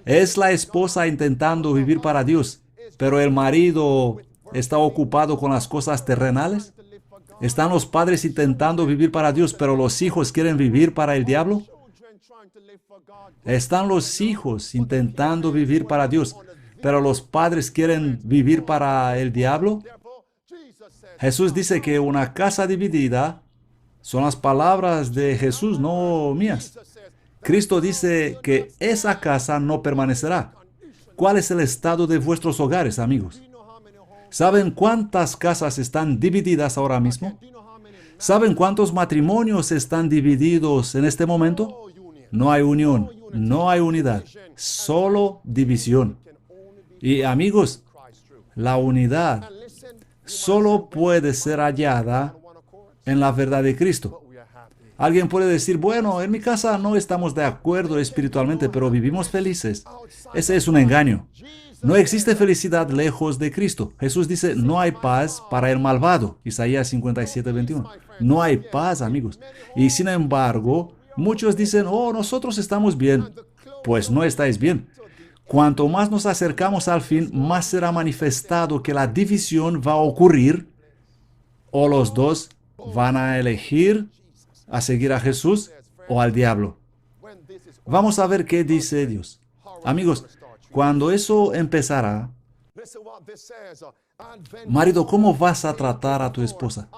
Es la esposa intentando vivir para Dios, pero el marido está ocupado con las cosas terrenales. ¿Están los padres intentando vivir para Dios, pero los hijos quieren vivir para el diablo? ¿Están los hijos intentando vivir para Dios, pero los padres quieren vivir para el diablo? Jesús dice que una casa dividida, son las palabras de Jesús, no mías. Cristo dice que esa casa no permanecerá. ¿Cuál es el estado de vuestros hogares, amigos? ¿Saben cuántas casas están divididas ahora mismo? ¿Saben cuántos matrimonios están divididos en este momento? No hay unión, no hay unidad, solo división. Y amigos, la unidad solo puede ser hallada en la verdad de Cristo. Alguien puede decir, bueno, en mi casa no estamos de acuerdo espiritualmente, pero vivimos felices. Ese es un engaño. No existe felicidad lejos de Cristo. Jesús dice, no hay paz para el malvado. Isaías 57, 21. No hay paz, amigos. Y sin embargo, muchos dicen, oh, nosotros estamos bien. Pues no estáis bien. Cuanto más nos acercamos al fin, más será manifestado que la división va a ocurrir, o los dos van a elegir a seguir a Jesús o al diablo. Vamos a ver qué dice Dios. Amigos, cuando eso empezará, marido, ¿cómo vas a tratar a tu esposa?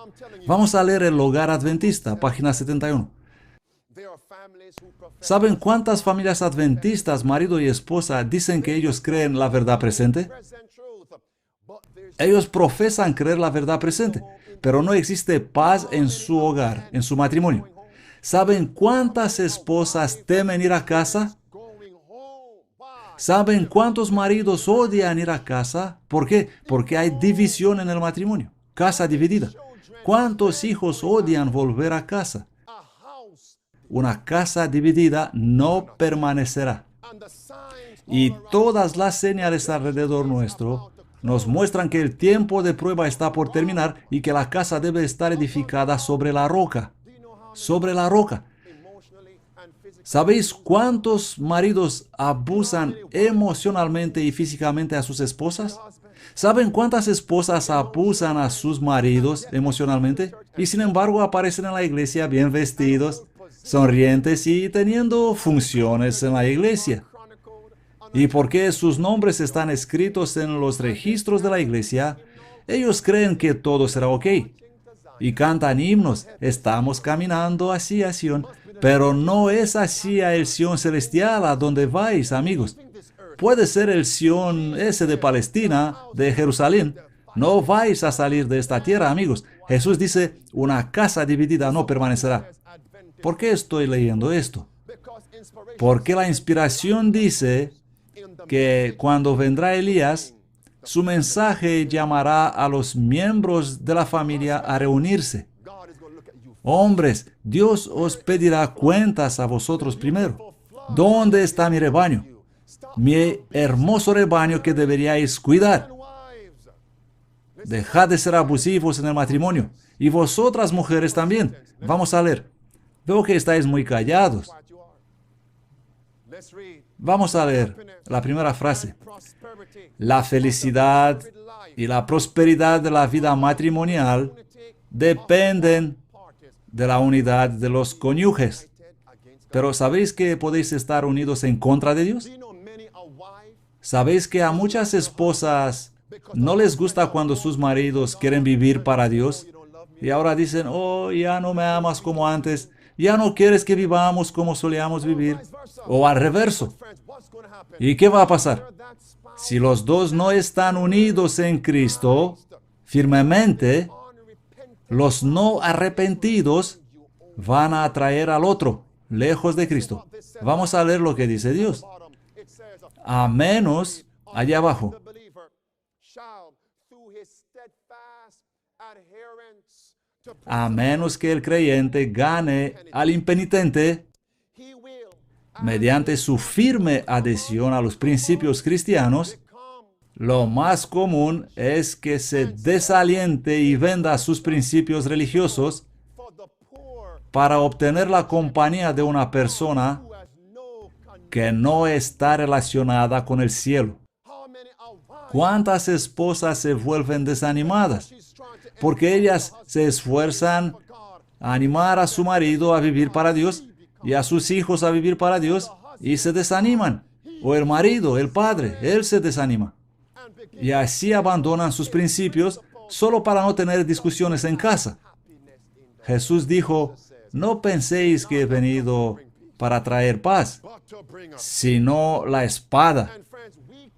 Vamos a leer El Hogar Adventista, página 71. ¿Saben cuántas familias adventistas, marido y esposa, dicen que ellos creen la verdad presente? Ellos profesan creer la verdad presente, pero no existe paz en su hogar, en su matrimonio. ¿Saben cuántas esposas temen ir a casa? ¿Saben cuántos maridos odian ir a casa? ¿Por qué? Porque hay división en el matrimonio. Casa dividida. ¿Cuántos hijos odian volver a casa? Una casa dividida no permanecerá. Y todas las señales alrededor nuestro nos muestran que el tiempo de prueba está por terminar y que la casa debe estar edificada sobre la roca. Sobre la roca. ¿Sabéis cuántos maridos abusan emocionalmente y físicamente a sus esposas? ¿Saben cuántas esposas abusan a sus maridos emocionalmente? Y sin embargo aparecen en la iglesia bien vestidos, sonrientes y teniendo funciones en la iglesia. ¿Y por qué sus nombres están escritos en los registros de la iglesia? Ellos creen que todo será ok. Y cantan himnos, estamos caminando hacia Sion, pero no es hacia el Sion celestial a donde vais, amigos. Puede ser el Sion ese de Palestina, de Jerusalén. No vais a salir de esta tierra, amigos. Jesús dice, una casa dividida no permanecerá. ¿Por qué estoy leyendo esto? Porque la inspiración dice que cuando vendrá Elías, su mensaje llamará a los miembros de la familia a reunirse. Hombres, Dios os pedirá cuentas a vosotros primero. ¿Dónde está mi rebaño? Mi hermoso rebaño que deberíais cuidar. Dejad de ser abusivos en el matrimonio. Y vosotras mujeres también. Vamos a leer. Veo que estáis muy callados. Vamos a leer la primera frase. La felicidad y la prosperidad de la vida matrimonial dependen de la unidad de los cónyuges. Pero ¿sabéis que podéis estar unidos en contra de Dios? ¿Sabéis que a muchas esposas no les gusta cuando sus maridos quieren vivir para Dios? Y ahora dicen, oh, ya no me amas como antes, ya no quieres que vivamos como solíamos vivir. O al reverso. ¿Y qué va a pasar? Si los dos no están unidos en Cristo firmemente, los no arrepentidos van a atraer al otro, lejos de Cristo. Vamos a leer lo que dice Dios. A menos, allá abajo, a menos que el creyente gane al impenitente mediante su firme adhesión a los principios cristianos, Lo más común es que se desaliente y venda sus principios religiosos para obtener la compañía de una persona que no está relacionada con el cielo. ¿Cuántas esposas se vuelven desanimadas? Porque ellas se esfuerzan a animar a su marido a vivir para Dios y a sus hijos a vivir para Dios y se desaniman. O el marido, el padre, él se desanima. Y así abandonan sus principios solo para no tener discusiones en casa. Jesús dijo, no penséis que he venido para traer paz, sino la espada.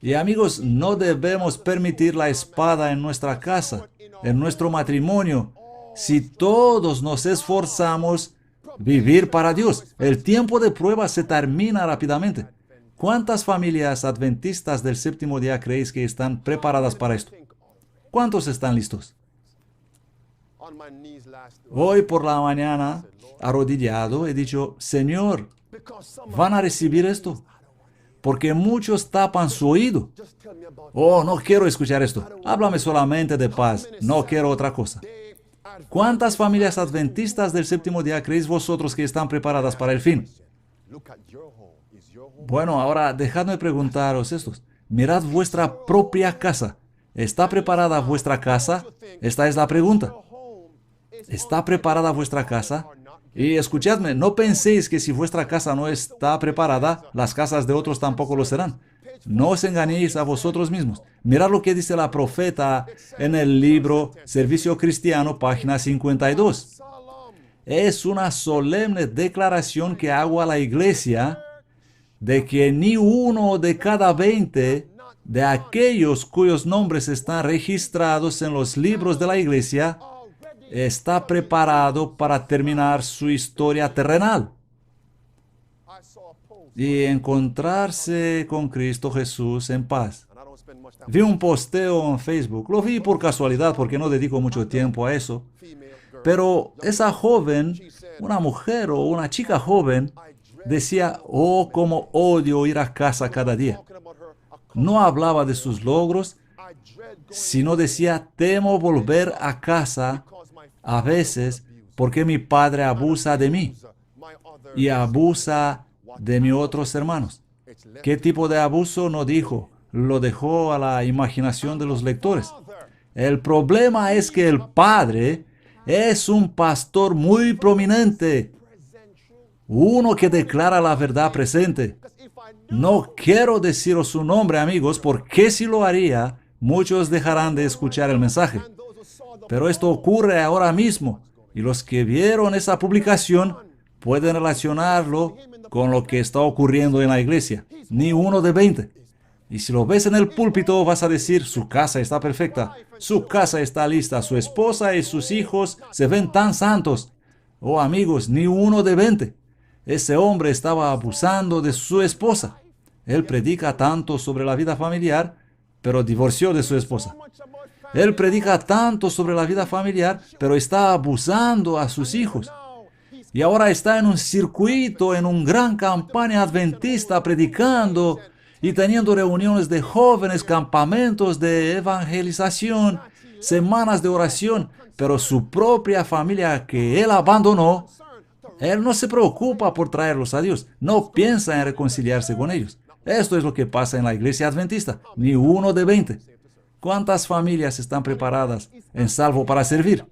Y amigos, no debemos permitir la espada en nuestra casa, en nuestro matrimonio, si todos nos esforzamos vivir para Dios. El tiempo de prueba se termina rápidamente. ¿Cuántas familias adventistas del séptimo día creéis que están preparadas para esto? ¿Cuántos están listos? Hoy por la mañana, arrodillado, he dicho, Señor, ¿van a recibir esto? Porque muchos tapan su oído. Oh, no quiero escuchar esto. Háblame solamente de paz. No quiero otra cosa. ¿Cuántas familias adventistas del séptimo día creéis vosotros que están preparadas para el fin? Bueno, ahora dejadme preguntaros estos. Mirad vuestra propia casa. ¿Está preparada vuestra casa? Esta es la pregunta. ¿Está preparada vuestra casa? Y escuchadme, no penséis que si vuestra casa no está preparada, las casas de otros tampoco lo serán. No os engañéis a vosotros mismos. Mirad lo que dice la profeta en el libro Servicio Cristiano, página 52. Es una solemne declaración que hago a la iglesia de que ni uno de cada 20 de aquellos cuyos nombres están registrados en los libros de la iglesia está preparado para terminar su historia terrenal y encontrarse con Cristo Jesús en paz. Vi un posteo en Facebook, lo vi por casualidad porque no dedico mucho tiempo a eso, pero esa joven, una mujer o una chica joven, decía, oh, cómo odio ir a casa cada día. No hablaba de sus logros, sino decía, temo volver a casa a veces porque mi padre abusa de mí y abusa de mis otros hermanos. ¿Qué tipo de abuso? No dijo, lo dejó a la imaginación de los lectores. El problema es que el padre es un pastor muy prominente, uno que declara la verdad presente. No quiero deciros su nombre, amigos, porque si lo haría, muchos dejarán de escuchar el mensaje. Pero esto ocurre ahora mismo, y los que vieron esa publicación pueden relacionarlo con lo que está ocurriendo en la iglesia. Ni uno de 20. Y si lo ves en el púlpito, vas a decir, su casa está perfecta, su casa está lista, su esposa y sus hijos se ven tan santos. Oh amigos, ni uno de 20. Ese hombre estaba abusando de su esposa. Él predica tanto sobre la vida familiar, pero divorció de su esposa. Él predica tanto sobre la vida familiar, pero está abusando a sus hijos. Y ahora está en un circuito, en una gran campaña adventista, predicando y teniendo reuniones de jóvenes, campamentos de evangelización, semanas de oración, pero su propia familia que él abandonó, él no se preocupa por traerlos a Dios, no piensa en reconciliarse con ellos. Esto es lo que pasa en la iglesia adventista, ni uno de 20. ¿Cuántas familias están preparadas en salvo para servir?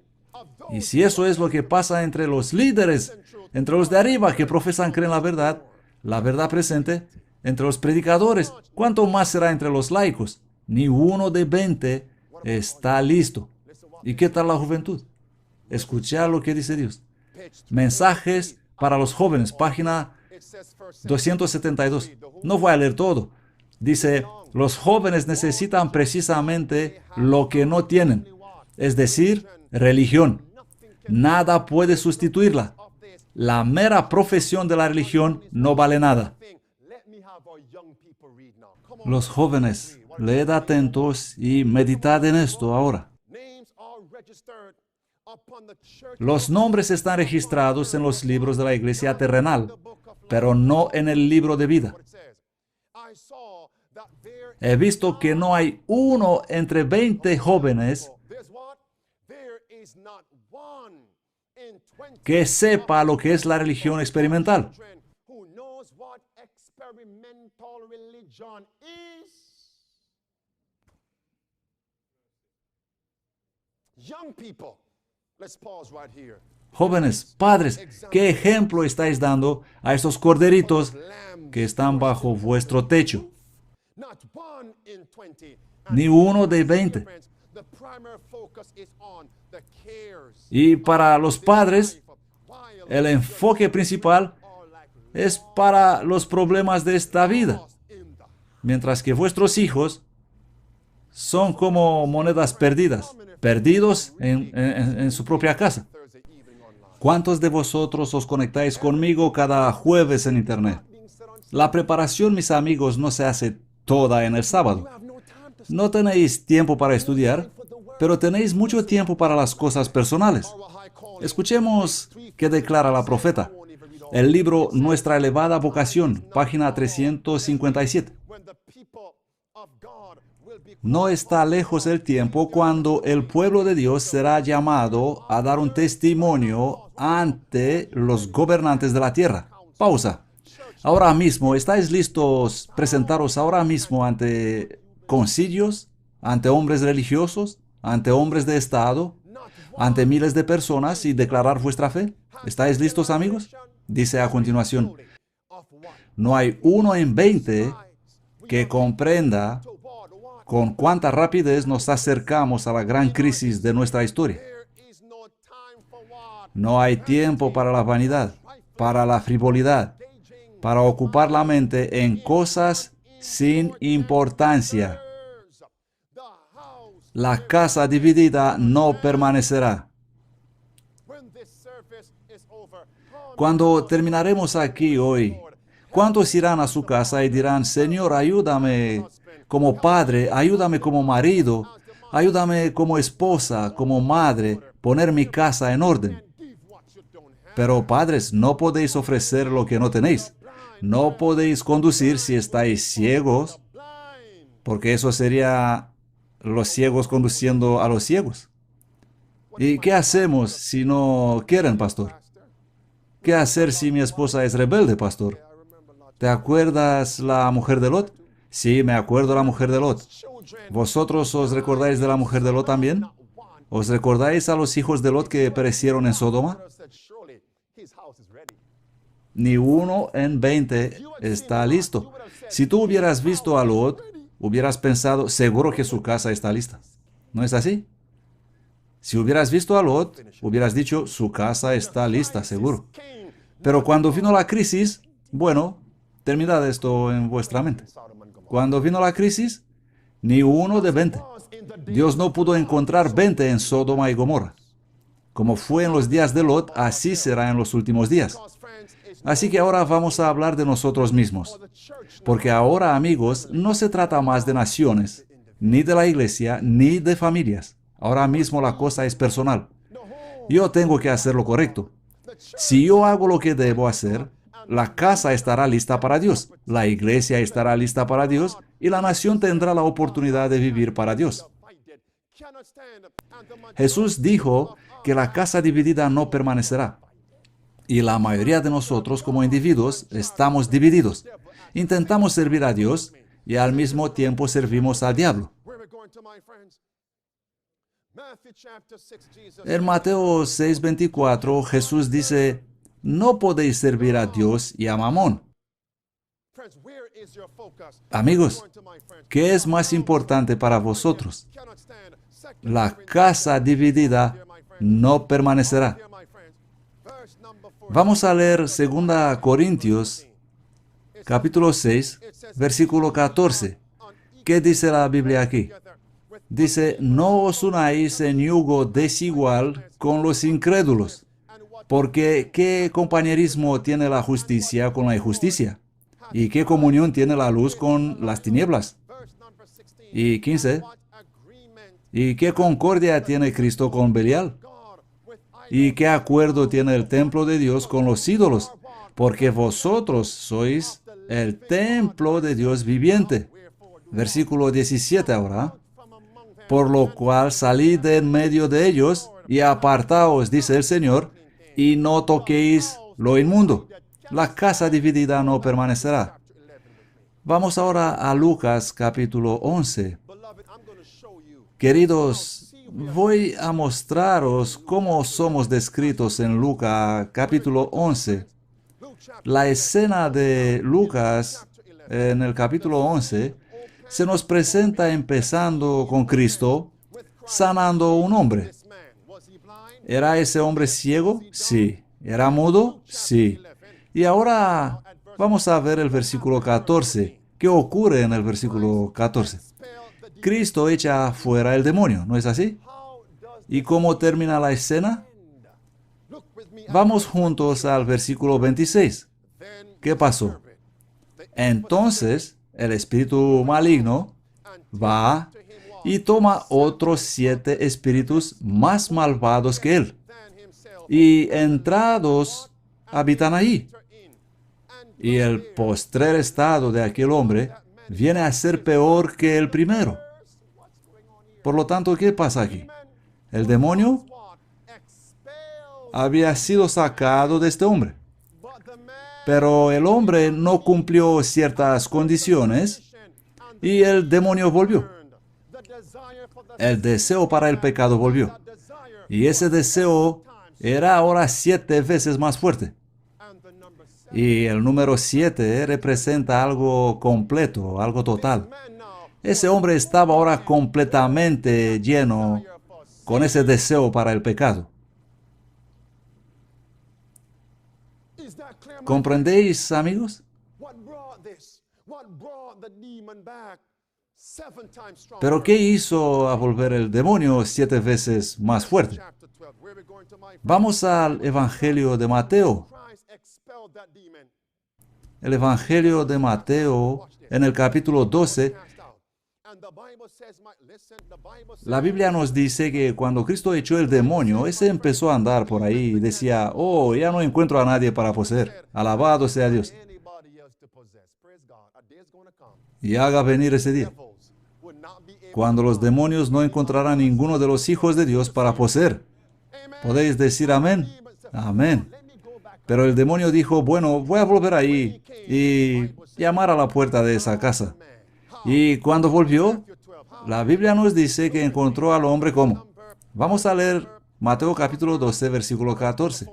Y si eso es lo que pasa entre los líderes, entre los de arriba que profesan creer en la verdad presente, entre los predicadores, ¿cuánto más será entre los laicos? Ni uno de 20 está listo. ¿Y qué tal la juventud? Escuchar lo que dice Dios. Mensajes para los jóvenes, página 272. No voy a leer todo. Dice, los jóvenes necesitan precisamente lo que no tienen, es decir, religión. Nada puede sustituirla. La mera profesión de la religión no vale nada. Los jóvenes, leed atentos y meditad en esto ahora. Los nombres están registrados en los libros de la iglesia terrenal, pero no en el libro de vida. He visto que no hay uno entre 20 jóvenes que sepa lo que es la religión experimental. Jóvenes, padres, ¿qué ejemplo estáis dando a estos corderitos que están bajo vuestro techo? Ni uno de 20. Y para los padres, el enfoque principal es para los problemas de esta vida, mientras que vuestros hijos son como monedas perdidas, perdidos en su propia casa. ¿Cuántos de vosotros os conectáis conmigo cada jueves en Internet? La preparación, mis amigos, no se hace toda en el sábado. No tenéis tiempo para estudiar, pero tenéis mucho tiempo para las cosas personales. Escuchemos qué declara la profeta. El libro Nuestra elevada vocación, página 357. No está lejos el tiempo cuando el pueblo de Dios será llamado a dar un testimonio ante los gobernantes de la tierra. Pausa. Ahora mismo, ¿estáis listos presentaros ahora mismo ante concilios, ante hombres religiosos, ante hombres de Estado, ante miles de personas y declarar vuestra fe? ¿Estáis listos, amigos? Dice a continuación, no hay uno en 20 que comprenda con cuánta rapidez nos acercamos a la gran crisis de nuestra historia. No hay tiempo para la vanidad, para la frivolidad, para ocupar la mente en cosas sin importancia. La casa dividida no permanecerá. Cuando terminaremos aquí hoy, ¿cuántos irán a su casa y dirán, Señor, ayúdame como padre, ayúdame como marido, ayúdame como esposa, como madre, poner mi casa en orden? Pero padres, no podéis ofrecer lo que no tenéis. No podéis conducir si estáis ciegos, porque eso sería los ciegos conduciendo a los ciegos. ¿Y qué hacemos si no quieren, pastor? ¿Qué hacer si mi esposa es rebelde, pastor? ¿Te acuerdas la mujer de Lot? Sí, me acuerdo de la mujer de Lot. ¿Vosotros os recordáis de la mujer de Lot también? ¿Os recordáis a los hijos de Lot que perecieron en Sodoma? Ni uno en 20 está listo. Si tú hubieras visto a Lot, hubieras pensado, seguro que su casa está lista. ¿No es así? Si hubieras visto a Lot, hubieras dicho, su casa está lista, seguro. Pero cuando vino la crisis, bueno, terminad esto en vuestra mente. Cuando vino la crisis, ni uno de 20. Dios no pudo encontrar 20 en Sodoma y Gomorra. Como fue en los días de Lot, así será en los últimos días. Así que ahora vamos a hablar de nosotros mismos. Porque ahora, amigos, no se trata más de naciones, ni de la iglesia, ni de familias. Ahora mismo la cosa es personal. Yo tengo que hacer lo correcto. Si yo hago lo que debo hacer, la casa estará lista para Dios, la iglesia estará lista para Dios y la nación tendrá la oportunidad de vivir para Dios. Jesús dijo que la casa dividida no permanecerá. Y la mayoría de nosotros como individuos estamos divididos. Intentamos servir a Dios y al mismo tiempo servimos al diablo. En Mateo 6:24, Jesús dice, no podéis servir a Dios y a Mamón. Amigos, ¿qué es más importante para vosotros? La casa dividida no permanecerá. Vamos a leer 2 Corintios, capítulo 6, versículo 14. ¿Qué dice la Biblia aquí? Dice, no os unáis en yugo desigual con los incrédulos, porque ¿qué compañerismo tiene la justicia con la injusticia? ¿Y qué comunión tiene la luz con las tinieblas? Y 15. ¿Y qué concordia tiene Cristo con Belial? ¿Y qué acuerdo tiene el templo de Dios con los ídolos? Porque vosotros sois el templo de Dios viviente. Versículo 17 ahora. Por lo cual salid de en medio de ellos y apartaos, dice el Señor, y no toquéis lo inmundo. La casa dividida no permanecerá. Vamos ahora a Lucas capítulo 11. Queridos, voy a mostraros cómo somos descritos en Lucas capítulo 11. La escena de Lucas en el capítulo 11 se nos presenta empezando con Cristo sanando a un hombre. ¿Era ese hombre ciego? Sí. ¿Era mudo? Sí. Y ahora vamos a ver el versículo 14. ¿Qué ocurre en el versículo 14? Cristo echa fuera el demonio, ¿no es así? ¿Y cómo termina la escena? Vamos juntos al versículo 26. ¿Qué pasó? Entonces, el espíritu maligno va y toma otros 7 espíritus más malvados que él. Y entrados habitan allí. Y el postrer estado de aquel hombre viene a ser peor que el primero. Por lo tanto, ¿qué pasa aquí? El demonio había sido sacado de este hombre. Pero el hombre no cumplió ciertas condiciones y el demonio volvió. El deseo para el pecado volvió. Y ese deseo era ahora 7 veces más fuerte. Y el número 7 representa algo completo, algo total. Ese hombre estaba ahora completamente lleno con ese deseo para el pecado. ¿Comprendéis, amigos? Pero ¿qué hizo a volver el demonio 7 veces más fuerte? Vamos al Evangelio de Mateo. El Evangelio de Mateo, en el capítulo 12, la Biblia nos dice que cuando Cristo echó el demonio, ese empezó a andar por ahí y decía, oh, ya no encuentro a nadie para poseer. Alabado sea Dios. Y haga venir ese día, cuando los demonios no encontrarán ninguno de los hijos de Dios para poseer. ¿Podéis decir amén? Amén. Pero el demonio dijo, bueno, voy a volver ahí y llamar a la puerta de esa casa. Y cuando volvió, la Biblia nos dice que encontró al hombre como. Vamos a leer Mateo capítulo 12, versículo 14.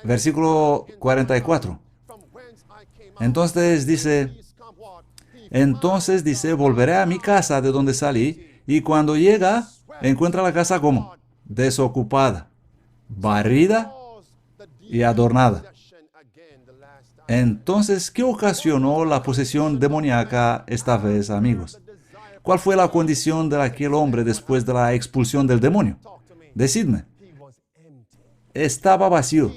Versículo 44. Entonces dice, volveré a mi casa de donde salí, y cuando llega, encuentra la casa como desocupada, barrida y adornada. Entonces, ¿qué ocasionó la posesión demoníaca esta vez, amigos? ¿Cuál fue la condición de aquel hombre después de la expulsión del demonio? Decidme. Estaba vacío.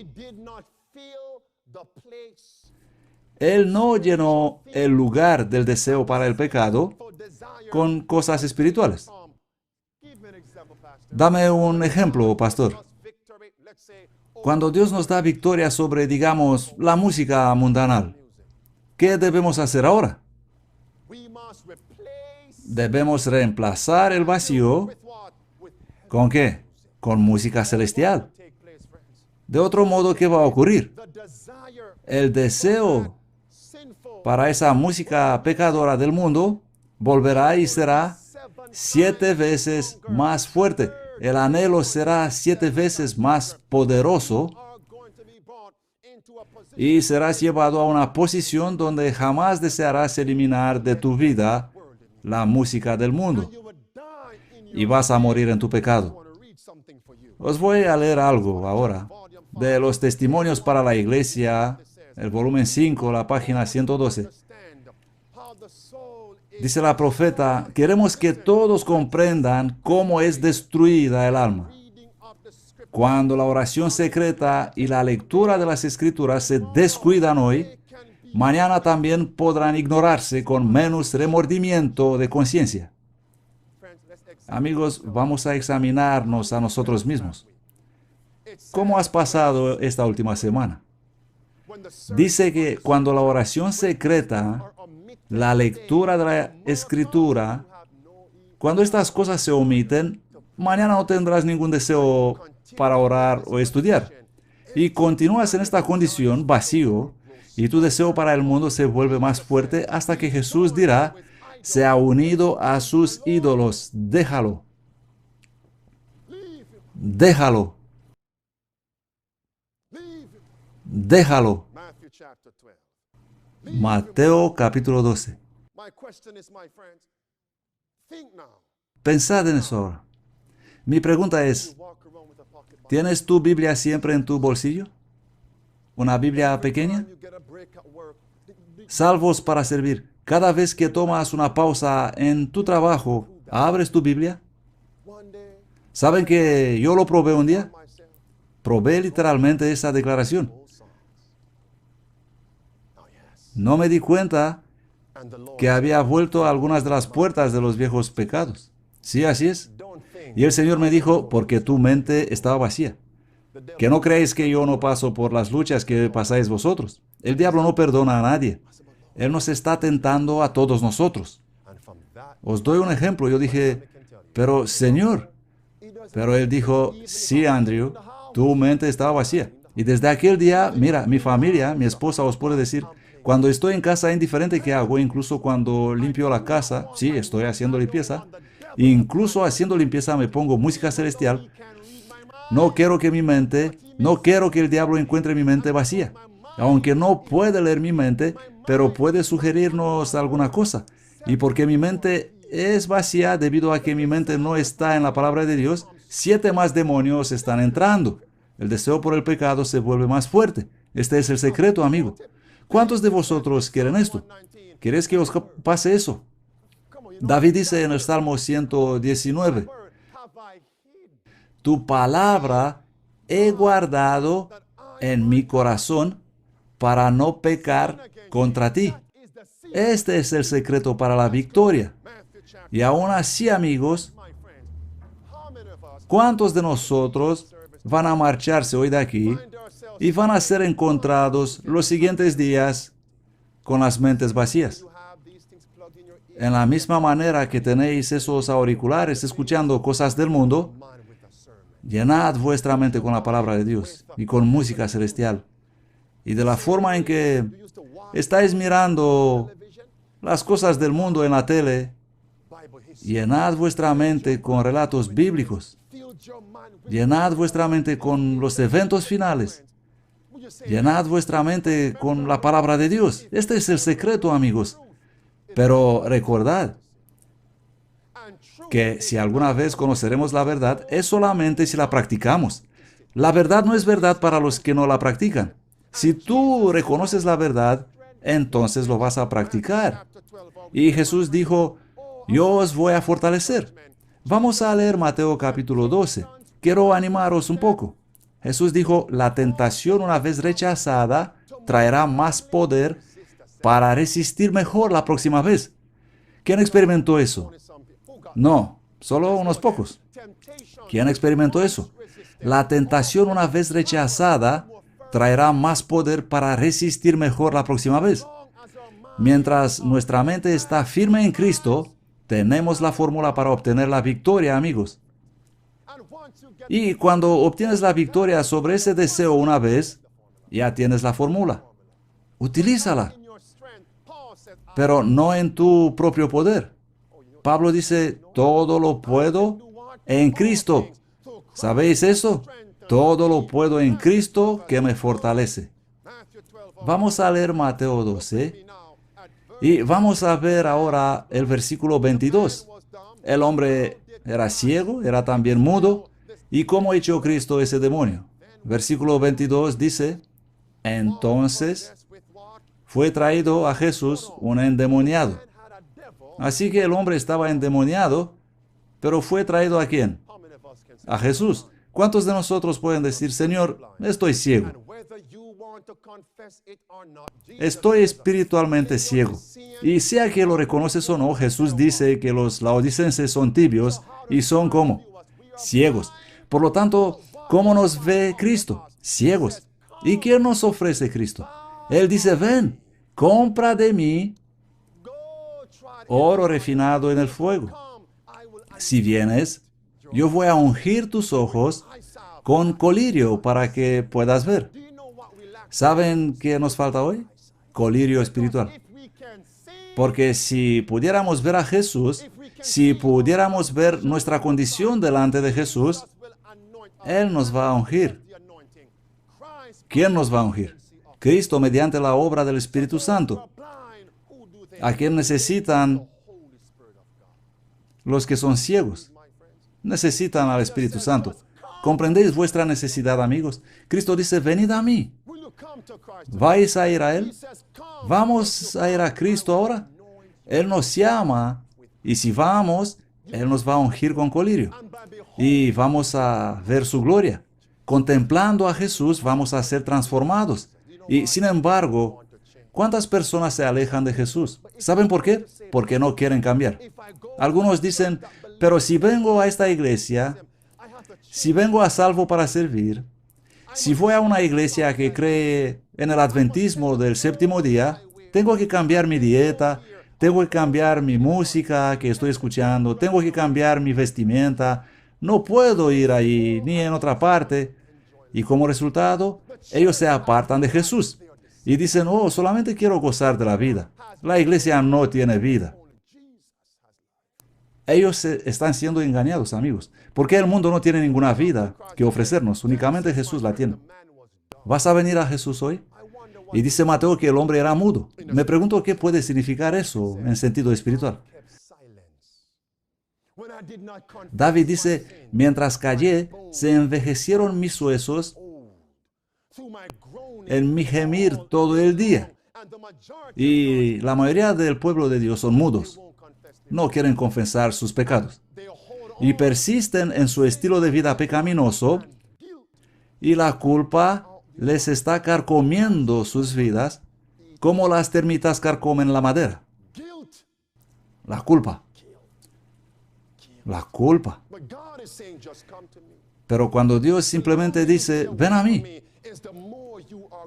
Él no llenó el lugar del deseo para el pecado con cosas espirituales. Dame un ejemplo, pastor. Cuando Dios nos da victoria sobre, digamos, la música mundanal, ¿qué debemos hacer ahora? Debemos reemplazar el vacío ¿con qué? Con música celestial. De otro modo, ¿qué va a ocurrir? El deseo para esa música pecadora del mundo volverá y será 7 veces más fuerte. El anhelo será 7 veces más poderoso y serás llevado a una posición donde jamás desearás eliminar de tu vida la música del mundo y vas a morir en tu pecado. Os voy a leer algo ahora de los testimonios para la iglesia, el volumen 5, la página 112. Dice la profeta, queremos que todos comprendan cómo es destruida el alma. Cuando la oración secreta y la lectura de las Escrituras se descuidan hoy, mañana también podrán ignorarse con menos remordimiento de conciencia. Amigos, vamos a examinarnos a nosotros mismos. ¿Cómo has pasado esta última semana? Dice que cuando la oración secreta, la lectura de la escritura, cuando estas cosas se omiten, mañana no tendrás ningún deseo para orar o estudiar. Y continúas en esta condición vacío, y tu deseo para el mundo se vuelve más fuerte hasta que Jesús dirá, se ha unido a sus ídolos, déjalo. Déjalo. Déjalo. Mateo capítulo 12. Pensad en eso ahora. Mi pregunta es, ¿tienes tu Biblia siempre en tu bolsillo? ¿Una Biblia pequeña? Salvos para servir. Cada vez que tomas una pausa en tu trabajo, ¿abres tu Biblia? ¿Saben que yo lo probé un día? Probé literalmente esa declaración. No me di cuenta que había vuelto a algunas de las puertas de los viejos pecados. Sí, así es. Y el Señor me dijo, porque tu mente estaba vacía. Que no creáis que yo no paso por las luchas que pasáis vosotros. El diablo no perdona a nadie. Él nos está tentando a todos nosotros. Os doy un ejemplo. Yo dije, pero Señor. Pero Él dijo, sí, Andrew, tu mente estaba vacía. Y desde aquel día, mira, mi familia, mi esposa os puede decir, cuando estoy en casa, indiferente qué hago, incluso cuando limpio la casa, sí, estoy haciendo limpieza, incluso haciendo limpieza me pongo música celestial. No quiero que el diablo encuentre mi mente vacía. Aunque no puede leer mi mente, pero puede sugerirnos alguna cosa. Y porque mi mente es vacía debido a que mi mente no está en la palabra de Dios, 7 más demonios están entrando. El deseo por el pecado se vuelve más fuerte. Este es el secreto, amigo. ¿Cuántos de vosotros quieren esto? ¿Queréis que os pase eso? David dice en el Salmo 119, tu palabra he guardado en mi corazón para no pecar contra ti. Este es el secreto para la victoria. Y aún así, amigos, ¿cuántos de nosotros van a marcharse hoy de aquí y van a ser encontrados los siguientes días con las mentes vacías? En la misma manera que tenéis esos auriculares escuchando cosas del mundo, llenad vuestra mente con la palabra de Dios y con música celestial. Y de la forma en que estáis mirando las cosas del mundo en la tele, llenad vuestra mente con relatos bíblicos. Llenad vuestra mente con los eventos finales. Llenad vuestra mente con la palabra de Dios. Este es el secreto, amigos. Pero recordad que si alguna vez conoceremos la verdad, es solamente si la practicamos. La verdad no es verdad para los que no la practican. Si tú reconoces la verdad, entonces lo vas a practicar. Y Jesús dijo, yo os voy a fortalecer. Vamos a leer Mateo capítulo 12. Quiero animaros un poco. Jesús dijo, la tentación una vez rechazada traerá más poder para resistir mejor la próxima vez. ¿Quién experimentó eso? No, solo unos pocos. ¿Quién experimentó eso? La tentación una vez rechazada traerá más poder para resistir mejor la próxima vez. Mientras nuestra mente está firme en Cristo, tenemos la fórmula para obtener la victoria, amigos. Y cuando obtienes la victoria sobre ese deseo una vez, ya tienes la fórmula. Utilízala. Pero no en tu propio poder. Pablo dice, todo lo puedo en Cristo. ¿Sabéis eso? Todo lo puedo en Cristo que me fortalece. Vamos a leer Mateo 12 y vamos a ver ahora el versículo 22. El hombre era ciego, era también mudo. ¿Y cómo echó Cristo ese demonio? Versículo 22 dice, entonces fue traído a Jesús un endemoniado. Así que el hombre estaba endemoniado, pero fue traído ¿a quién? A Jesús. ¿Cuántos de nosotros pueden decir, Señor, estoy ciego? Estoy espiritualmente ciego. Y sea que lo reconoces o no, Jesús dice que los laodicenses son tibios y son ¿cómo? Ciegos. Por lo tanto, ¿cómo nos ve Cristo? Ciegos. ¿Y quién nos ofrece Cristo? Él dice, ven, compra de mí oro refinado en el fuego. Si vienes, yo voy a ungir tus ojos con colirio para que puedas ver. ¿Saben qué nos falta hoy? Colirio espiritual. Porque si pudiéramos ver a Jesús, si pudiéramos ver nuestra condición delante de Jesús, Él nos va a ungir. ¿Quién nos va a ungir? Cristo mediante la obra del Espíritu Santo. ¿A quién necesitan los que son ciegos? Necesitan al Espíritu Santo. ¿Comprendéis vuestra necesidad, amigos? Cristo dice, venid a mí. ¿Vais a ir a Él? ¿Vamos a ir a Cristo ahora? Él nos llama y si vamos, Él nos va a ungir con colirio. Y vamos a ver su gloria. Contemplando a Jesús, vamos a ser transformados. Y sin embargo, ¿cuántas personas se alejan de Jesús? ¿Saben por qué? Porque no quieren cambiar. Algunos dicen, pero si vengo a esta iglesia, si vengo a salvo para servir, si voy a una iglesia que cree en el adventismo del séptimo día, tengo que cambiar mi dieta, tengo que cambiar mi música que estoy escuchando, tengo que cambiar mi vestimenta, no puedo ir ahí ni en otra parte. Y como resultado, ellos se apartan de Jesús y dicen, oh, solamente quiero gozar de la vida. La iglesia no tiene vida. Ellos están siendo engañados, amigos, porque el mundo no tiene ninguna vida que ofrecernos, únicamente Jesús la tiene. ¿Vas a venir a Jesús hoy? Y dice Mateo que el hombre era mudo. Me pregunto qué puede significar eso en sentido espiritual. David dice, mientras callé, se envejecieron mis huesos en mi gemir todo el día. Y la mayoría del pueblo de Dios son mudos. No quieren confesar sus pecados. Y persisten en su estilo de vida pecaminoso. Y la culpa les está carcomiendo sus vidas como las termitas carcomen la madera. La culpa. La culpa. Pero cuando Dios simplemente dice, ven a mí.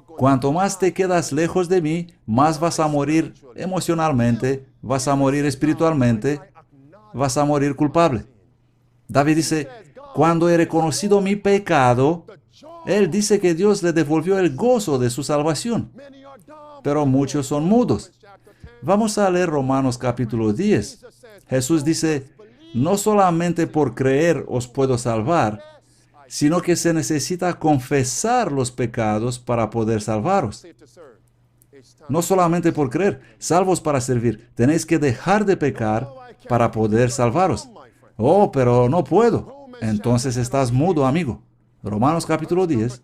Cuanto más te quedas lejos de mí, más vas a morir emocionalmente, vas a morir espiritualmente, vas a morir culpable. David dice, cuando he reconocido mi pecado, él dice que Dios le devolvió el gozo de su salvación. Pero muchos son mudos. Vamos a leer Romanos capítulo 10. Jesús dice, no solamente por creer os puedo salvar, sino que se necesita confesar los pecados para poder salvaros. No solamente por creer, salvos para servir. Tenéis que dejar de pecar para poder salvaros. Oh, pero no puedo. Entonces estás mudo, amigo. Romanos capítulo 10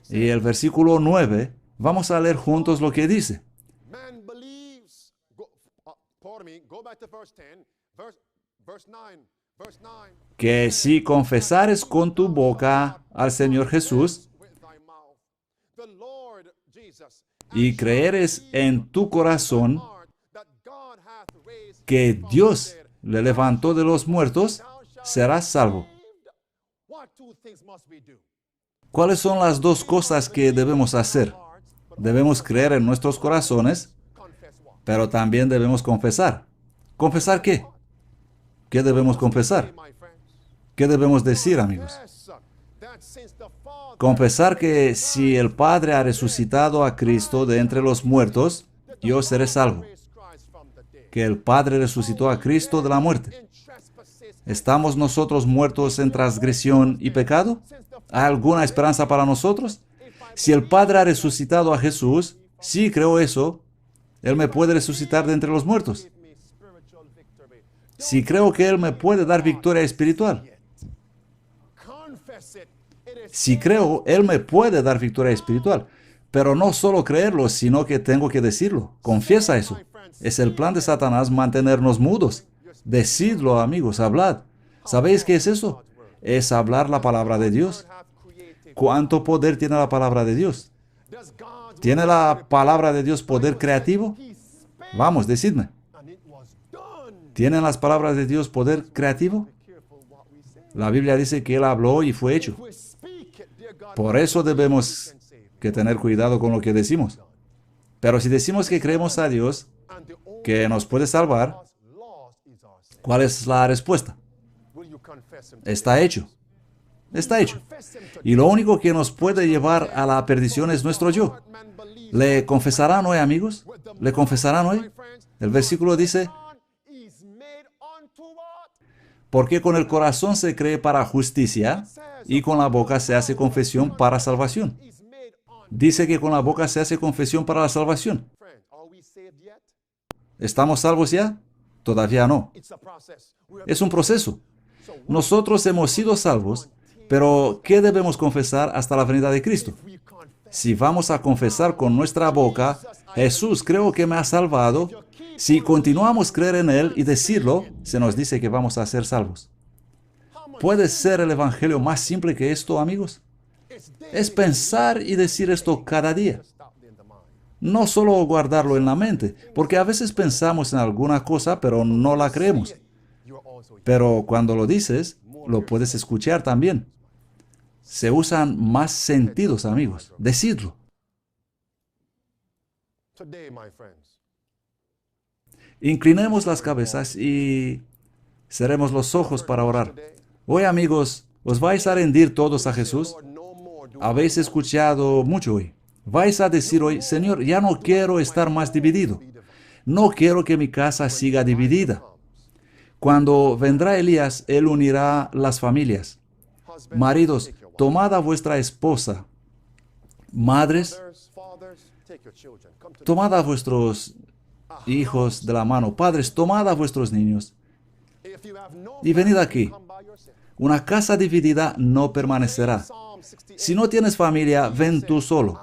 y el versículo 9, vamos a leer juntos lo que dice. Que si confesares con tu boca al Señor Jesús y creeres en tu corazón que Dios le levantó de los muertos, serás salvo. ¿Cuáles son las dos cosas que debemos hacer? Debemos creer en nuestros corazones, pero también debemos confesar. ¿Confesar qué? ¿Qué debemos confesar? ¿Qué debemos decir, amigos? Confesar que si el Padre ha resucitado a Cristo de entre los muertos, yo seré salvo. Que el Padre resucitó a Cristo de la muerte. ¿Estamos nosotros muertos en transgresión y pecado? ¿Hay alguna esperanza para nosotros? Si el Padre ha resucitado a Jesús, sí creo eso, Él me puede resucitar de entre los muertos. Si creo que Él me puede dar victoria espiritual. Si creo, Él me puede dar victoria espiritual. Pero no solo creerlo, sino que tengo que decirlo. Confiesa eso. Es el plan de Satanás mantenernos mudos. Decidlo, amigos, hablad. ¿Sabéis qué es eso? Es hablar la palabra de Dios. ¿Cuánto poder tiene la palabra de Dios? ¿Tiene la palabra de Dios poder creativo? Vamos, decidme. ¿Tienen las palabras de Dios poder creativo? La Biblia dice que Él habló y fue hecho. Por eso debemos que tener cuidado con lo que decimos. Pero si decimos que creemos a Dios, que nos puede salvar, ¿cuál es la respuesta? Está hecho. Está hecho. Y lo único que nos puede llevar a la perdición es nuestro yo. ¿Le confesarán hoy, amigos? ¿Le confesarán hoy? El versículo dice, porque con el corazón se cree para justicia y con la boca se hace confesión para salvación. Dice que con la boca se hace confesión para la salvación. ¿Estamos salvos ya? Todavía no. Es un proceso. Nosotros hemos sido salvos, pero ¿qué debemos confesar hasta la venida de Cristo? Si vamos a confesar con nuestra boca, Jesús creo que me ha salvado, si continuamos a creer en Él y decirlo, se nos dice que vamos a ser salvos. ¿Puede ser el Evangelio más simple que esto, amigos? Es pensar y decir esto cada día. No solo guardarlo en la mente, porque a veces pensamos en alguna cosa, pero no la creemos. Pero cuando lo dices, lo puedes escuchar también. Se usan más sentidos, amigos. Decidlo. Inclinemos las cabezas y cerremos los ojos para orar. Hoy, amigos, ¿os vais a rendir todos a Jesús? Habéis escuchado mucho hoy. Vais a decir hoy, Señor, ya no quiero estar más dividido. No quiero que mi casa siga dividida. Cuando vendrá Elías, Él unirá las familias. Maridos, tomad a vuestra esposa. Madres, tomad a vuestros hijos de la mano. Padres, tomad a vuestros niños. Y venid aquí. Una casa dividida no permanecerá. Si no tienes familia, ven tú solo.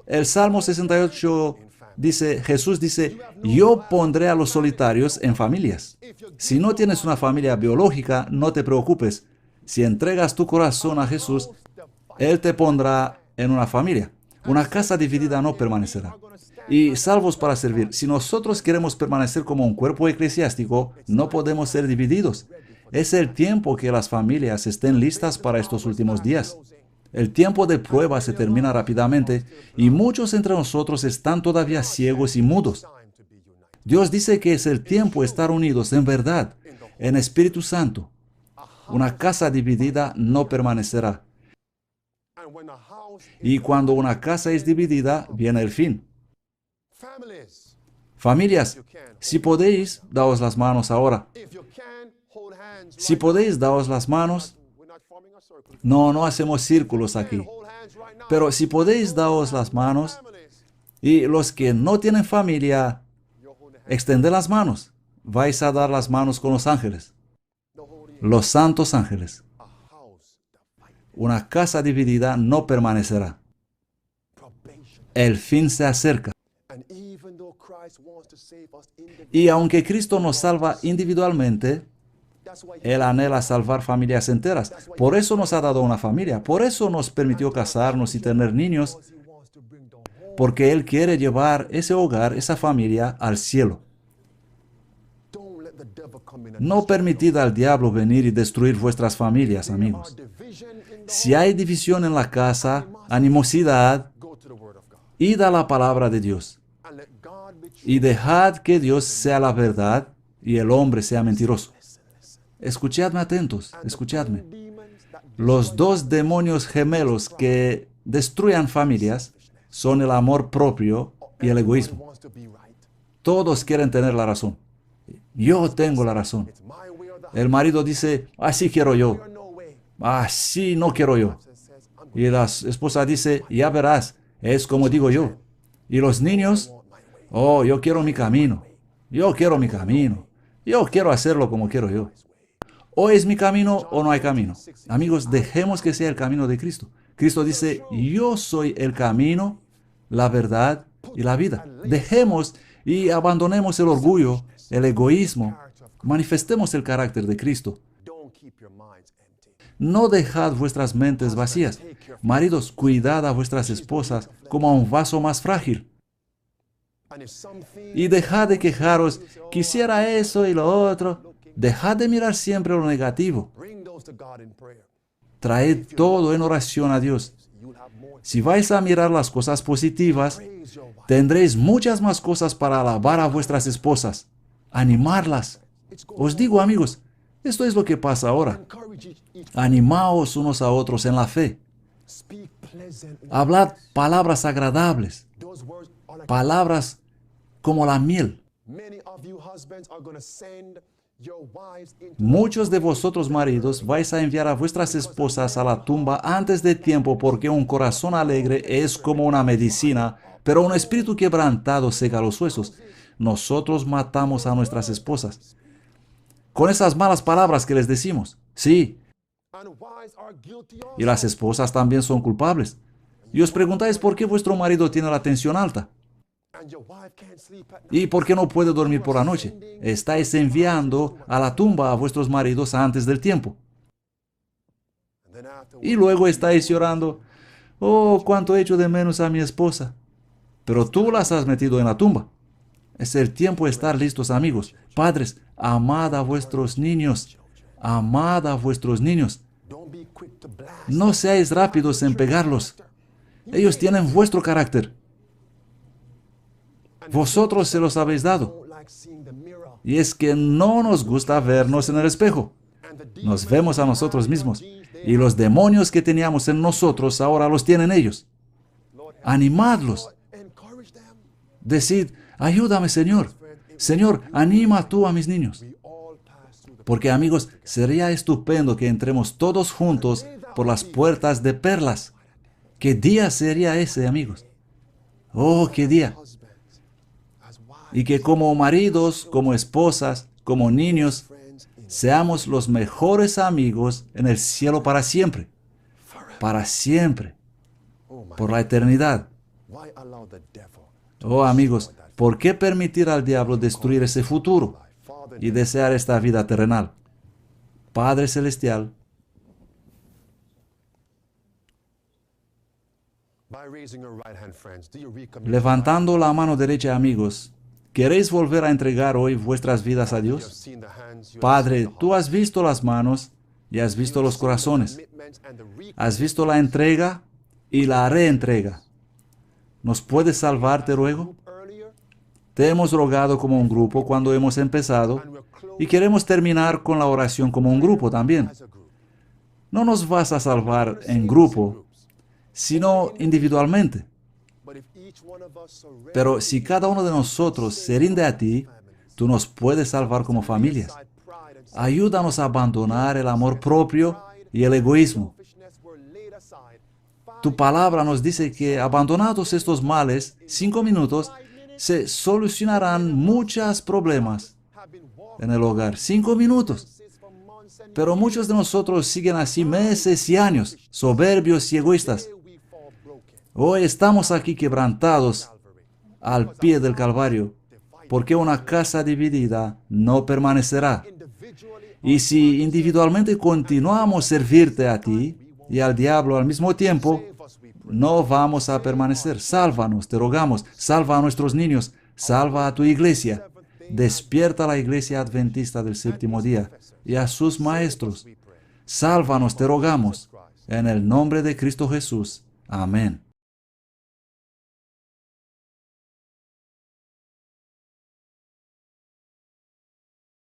El Salmo 68 dice, Jesús dice, yo pondré a los solitarios en familias. Si no tienes una familia biológica, no te preocupes. Si entregas tu corazón a Jesús, Él te pondrá en una familia. Una casa dividida no permanecerá. Y salvos para servir. Si nosotros queremos permanecer como un cuerpo eclesiástico, no podemos ser divididos. Es el tiempo que las familias estén listas para estos últimos días. El tiempo de prueba se termina rápidamente y muchos entre nosotros están todavía ciegos y mudos. Dios dice que es el tiempo de estar unidos en verdad, en Espíritu Santo. Una casa dividida no permanecerá. Y cuando una casa es dividida, viene el fin. Familias, si podéis, daos las manos ahora. Si podéis, daos las manos. No hacemos círculos aquí. Pero si podéis, daos las manos. Y los que no tienen familia, extended las manos. Vais a dar las manos con los ángeles. Los santos ángeles. Una casa dividida no permanecerá. El fin se acerca. Y aunque Cristo nos salva individualmente, Él anhela salvar familias enteras. Por eso nos ha dado una familia. Por eso nos permitió casarnos y tener niños. Porque Él quiere llevar ese hogar, esa familia, al cielo. No permitid al diablo venir y destruir vuestras familias, amigos. Si hay división en la casa, animosidad, id a la palabra de Dios. Y dejad que Dios sea la verdad y el hombre sea mentiroso. Escuchadme atentos, escuchadme. Los dos demonios gemelos que destruyan familias son el amor propio y el egoísmo. Todos quieren tener la razón. Yo tengo la razón. El marido dice, así quiero yo. Así no quiero yo. Y la esposa dice, ya verás, es como digo yo. Y los niños, oh, yo quiero mi camino. Yo quiero mi camino. Yo quiero hacerlo como quiero yo. O es mi camino o no hay camino. Amigos, dejemos que sea el camino de Cristo. Cristo dice, yo soy el camino, la verdad y la vida. Dejemos y abandonemos el orgullo, el egoísmo. Manifestemos el carácter de Cristo. No dejad vuestras mentes vacías. Maridos, cuidad a vuestras esposas como a un vaso más frágil. Y dejad de quejaros, quisiera eso y lo otro. Dejad de mirar siempre lo negativo. Traed todo en oración a Dios. Si vais a mirar las cosas positivas, tendréis muchas más cosas para alabar a vuestras esposas, animarlas. Os digo, amigos, esto es lo que pasa ahora. Animaos unos a otros en la fe. Hablad palabras agradables, palabras como la miel. Muchos de vosotros, maridos, vais a enviar a vuestras esposas a la tumba antes de tiempo, porque un corazón alegre es como una medicina, pero un espíritu quebrantado seca los huesos. Nosotros matamos a nuestras esposas con esas malas palabras que les decimos. Sí. Y las esposas también son culpables. Y os preguntáis por qué vuestro marido tiene la tensión alta. ¿Y por qué no puede dormir por la noche? Estáis enviando a la tumba a vuestros maridos antes del tiempo. Y luego estáis llorando, oh, cuánto echo de menos a mi esposa. Pero tú las has metido en la tumba. Es el tiempo de estar listos, amigos. Padres, amad a vuestros niños. Amad a vuestros niños. No seáis rápidos en pegarlos. Ellos tienen vuestro carácter. Vosotros se los habéis dado. Y es que no nos gusta vernos en el espejo. Nos vemos a nosotros mismos. Y los demonios que teníamos en nosotros ahora los tienen ellos. Animadlos. Decid, ayúdame, Señor. Señor, anima tú a mis niños. Porque, amigos, sería estupendo que entremos todos juntos por las puertas de perlas. ¿Qué día sería ese, amigos? Oh, qué día. Y que como maridos, como esposas, como niños, seamos los mejores amigos en el cielo para siempre. Para siempre. Por la eternidad. Oh, amigos, ¿por qué permitir al diablo destruir ese futuro y desear esta vida terrenal? Padre Celestial, levantando la mano derecha, amigos, ¿queréis volver a entregar hoy vuestras vidas a Dios? Padre, tú has visto las manos y has visto los corazones. Has visto la entrega y la reentrega. ¿Nos puedes salvar, te ruego? Te hemos rogado como un grupo cuando hemos empezado y queremos terminar con la oración como un grupo también. No nos vas a salvar en grupo, sino individualmente. Pero si cada uno de nosotros se rinde a ti, tú nos puedes salvar como familias. Ayúdanos a abandonar el amor propio y el egoísmo. Tu palabra nos dice que, abandonados estos males, 5 minutos, se solucionarán muchos problemas en el hogar. 5 minutos. Pero muchos de nosotros siguen así meses y años, soberbios y egoístas. Hoy estamos aquí quebrantados al pie del Calvario, porque una casa dividida no permanecerá. Y si individualmente continuamos a servirte a ti y al diablo al mismo tiempo, no vamos a permanecer. Sálvanos, te rogamos. Salva a nuestros niños. Salva a tu iglesia. Despierta a la iglesia adventista del séptimo día y a sus maestros. Sálvanos, te rogamos. En el nombre de Cristo Jesús. Amén.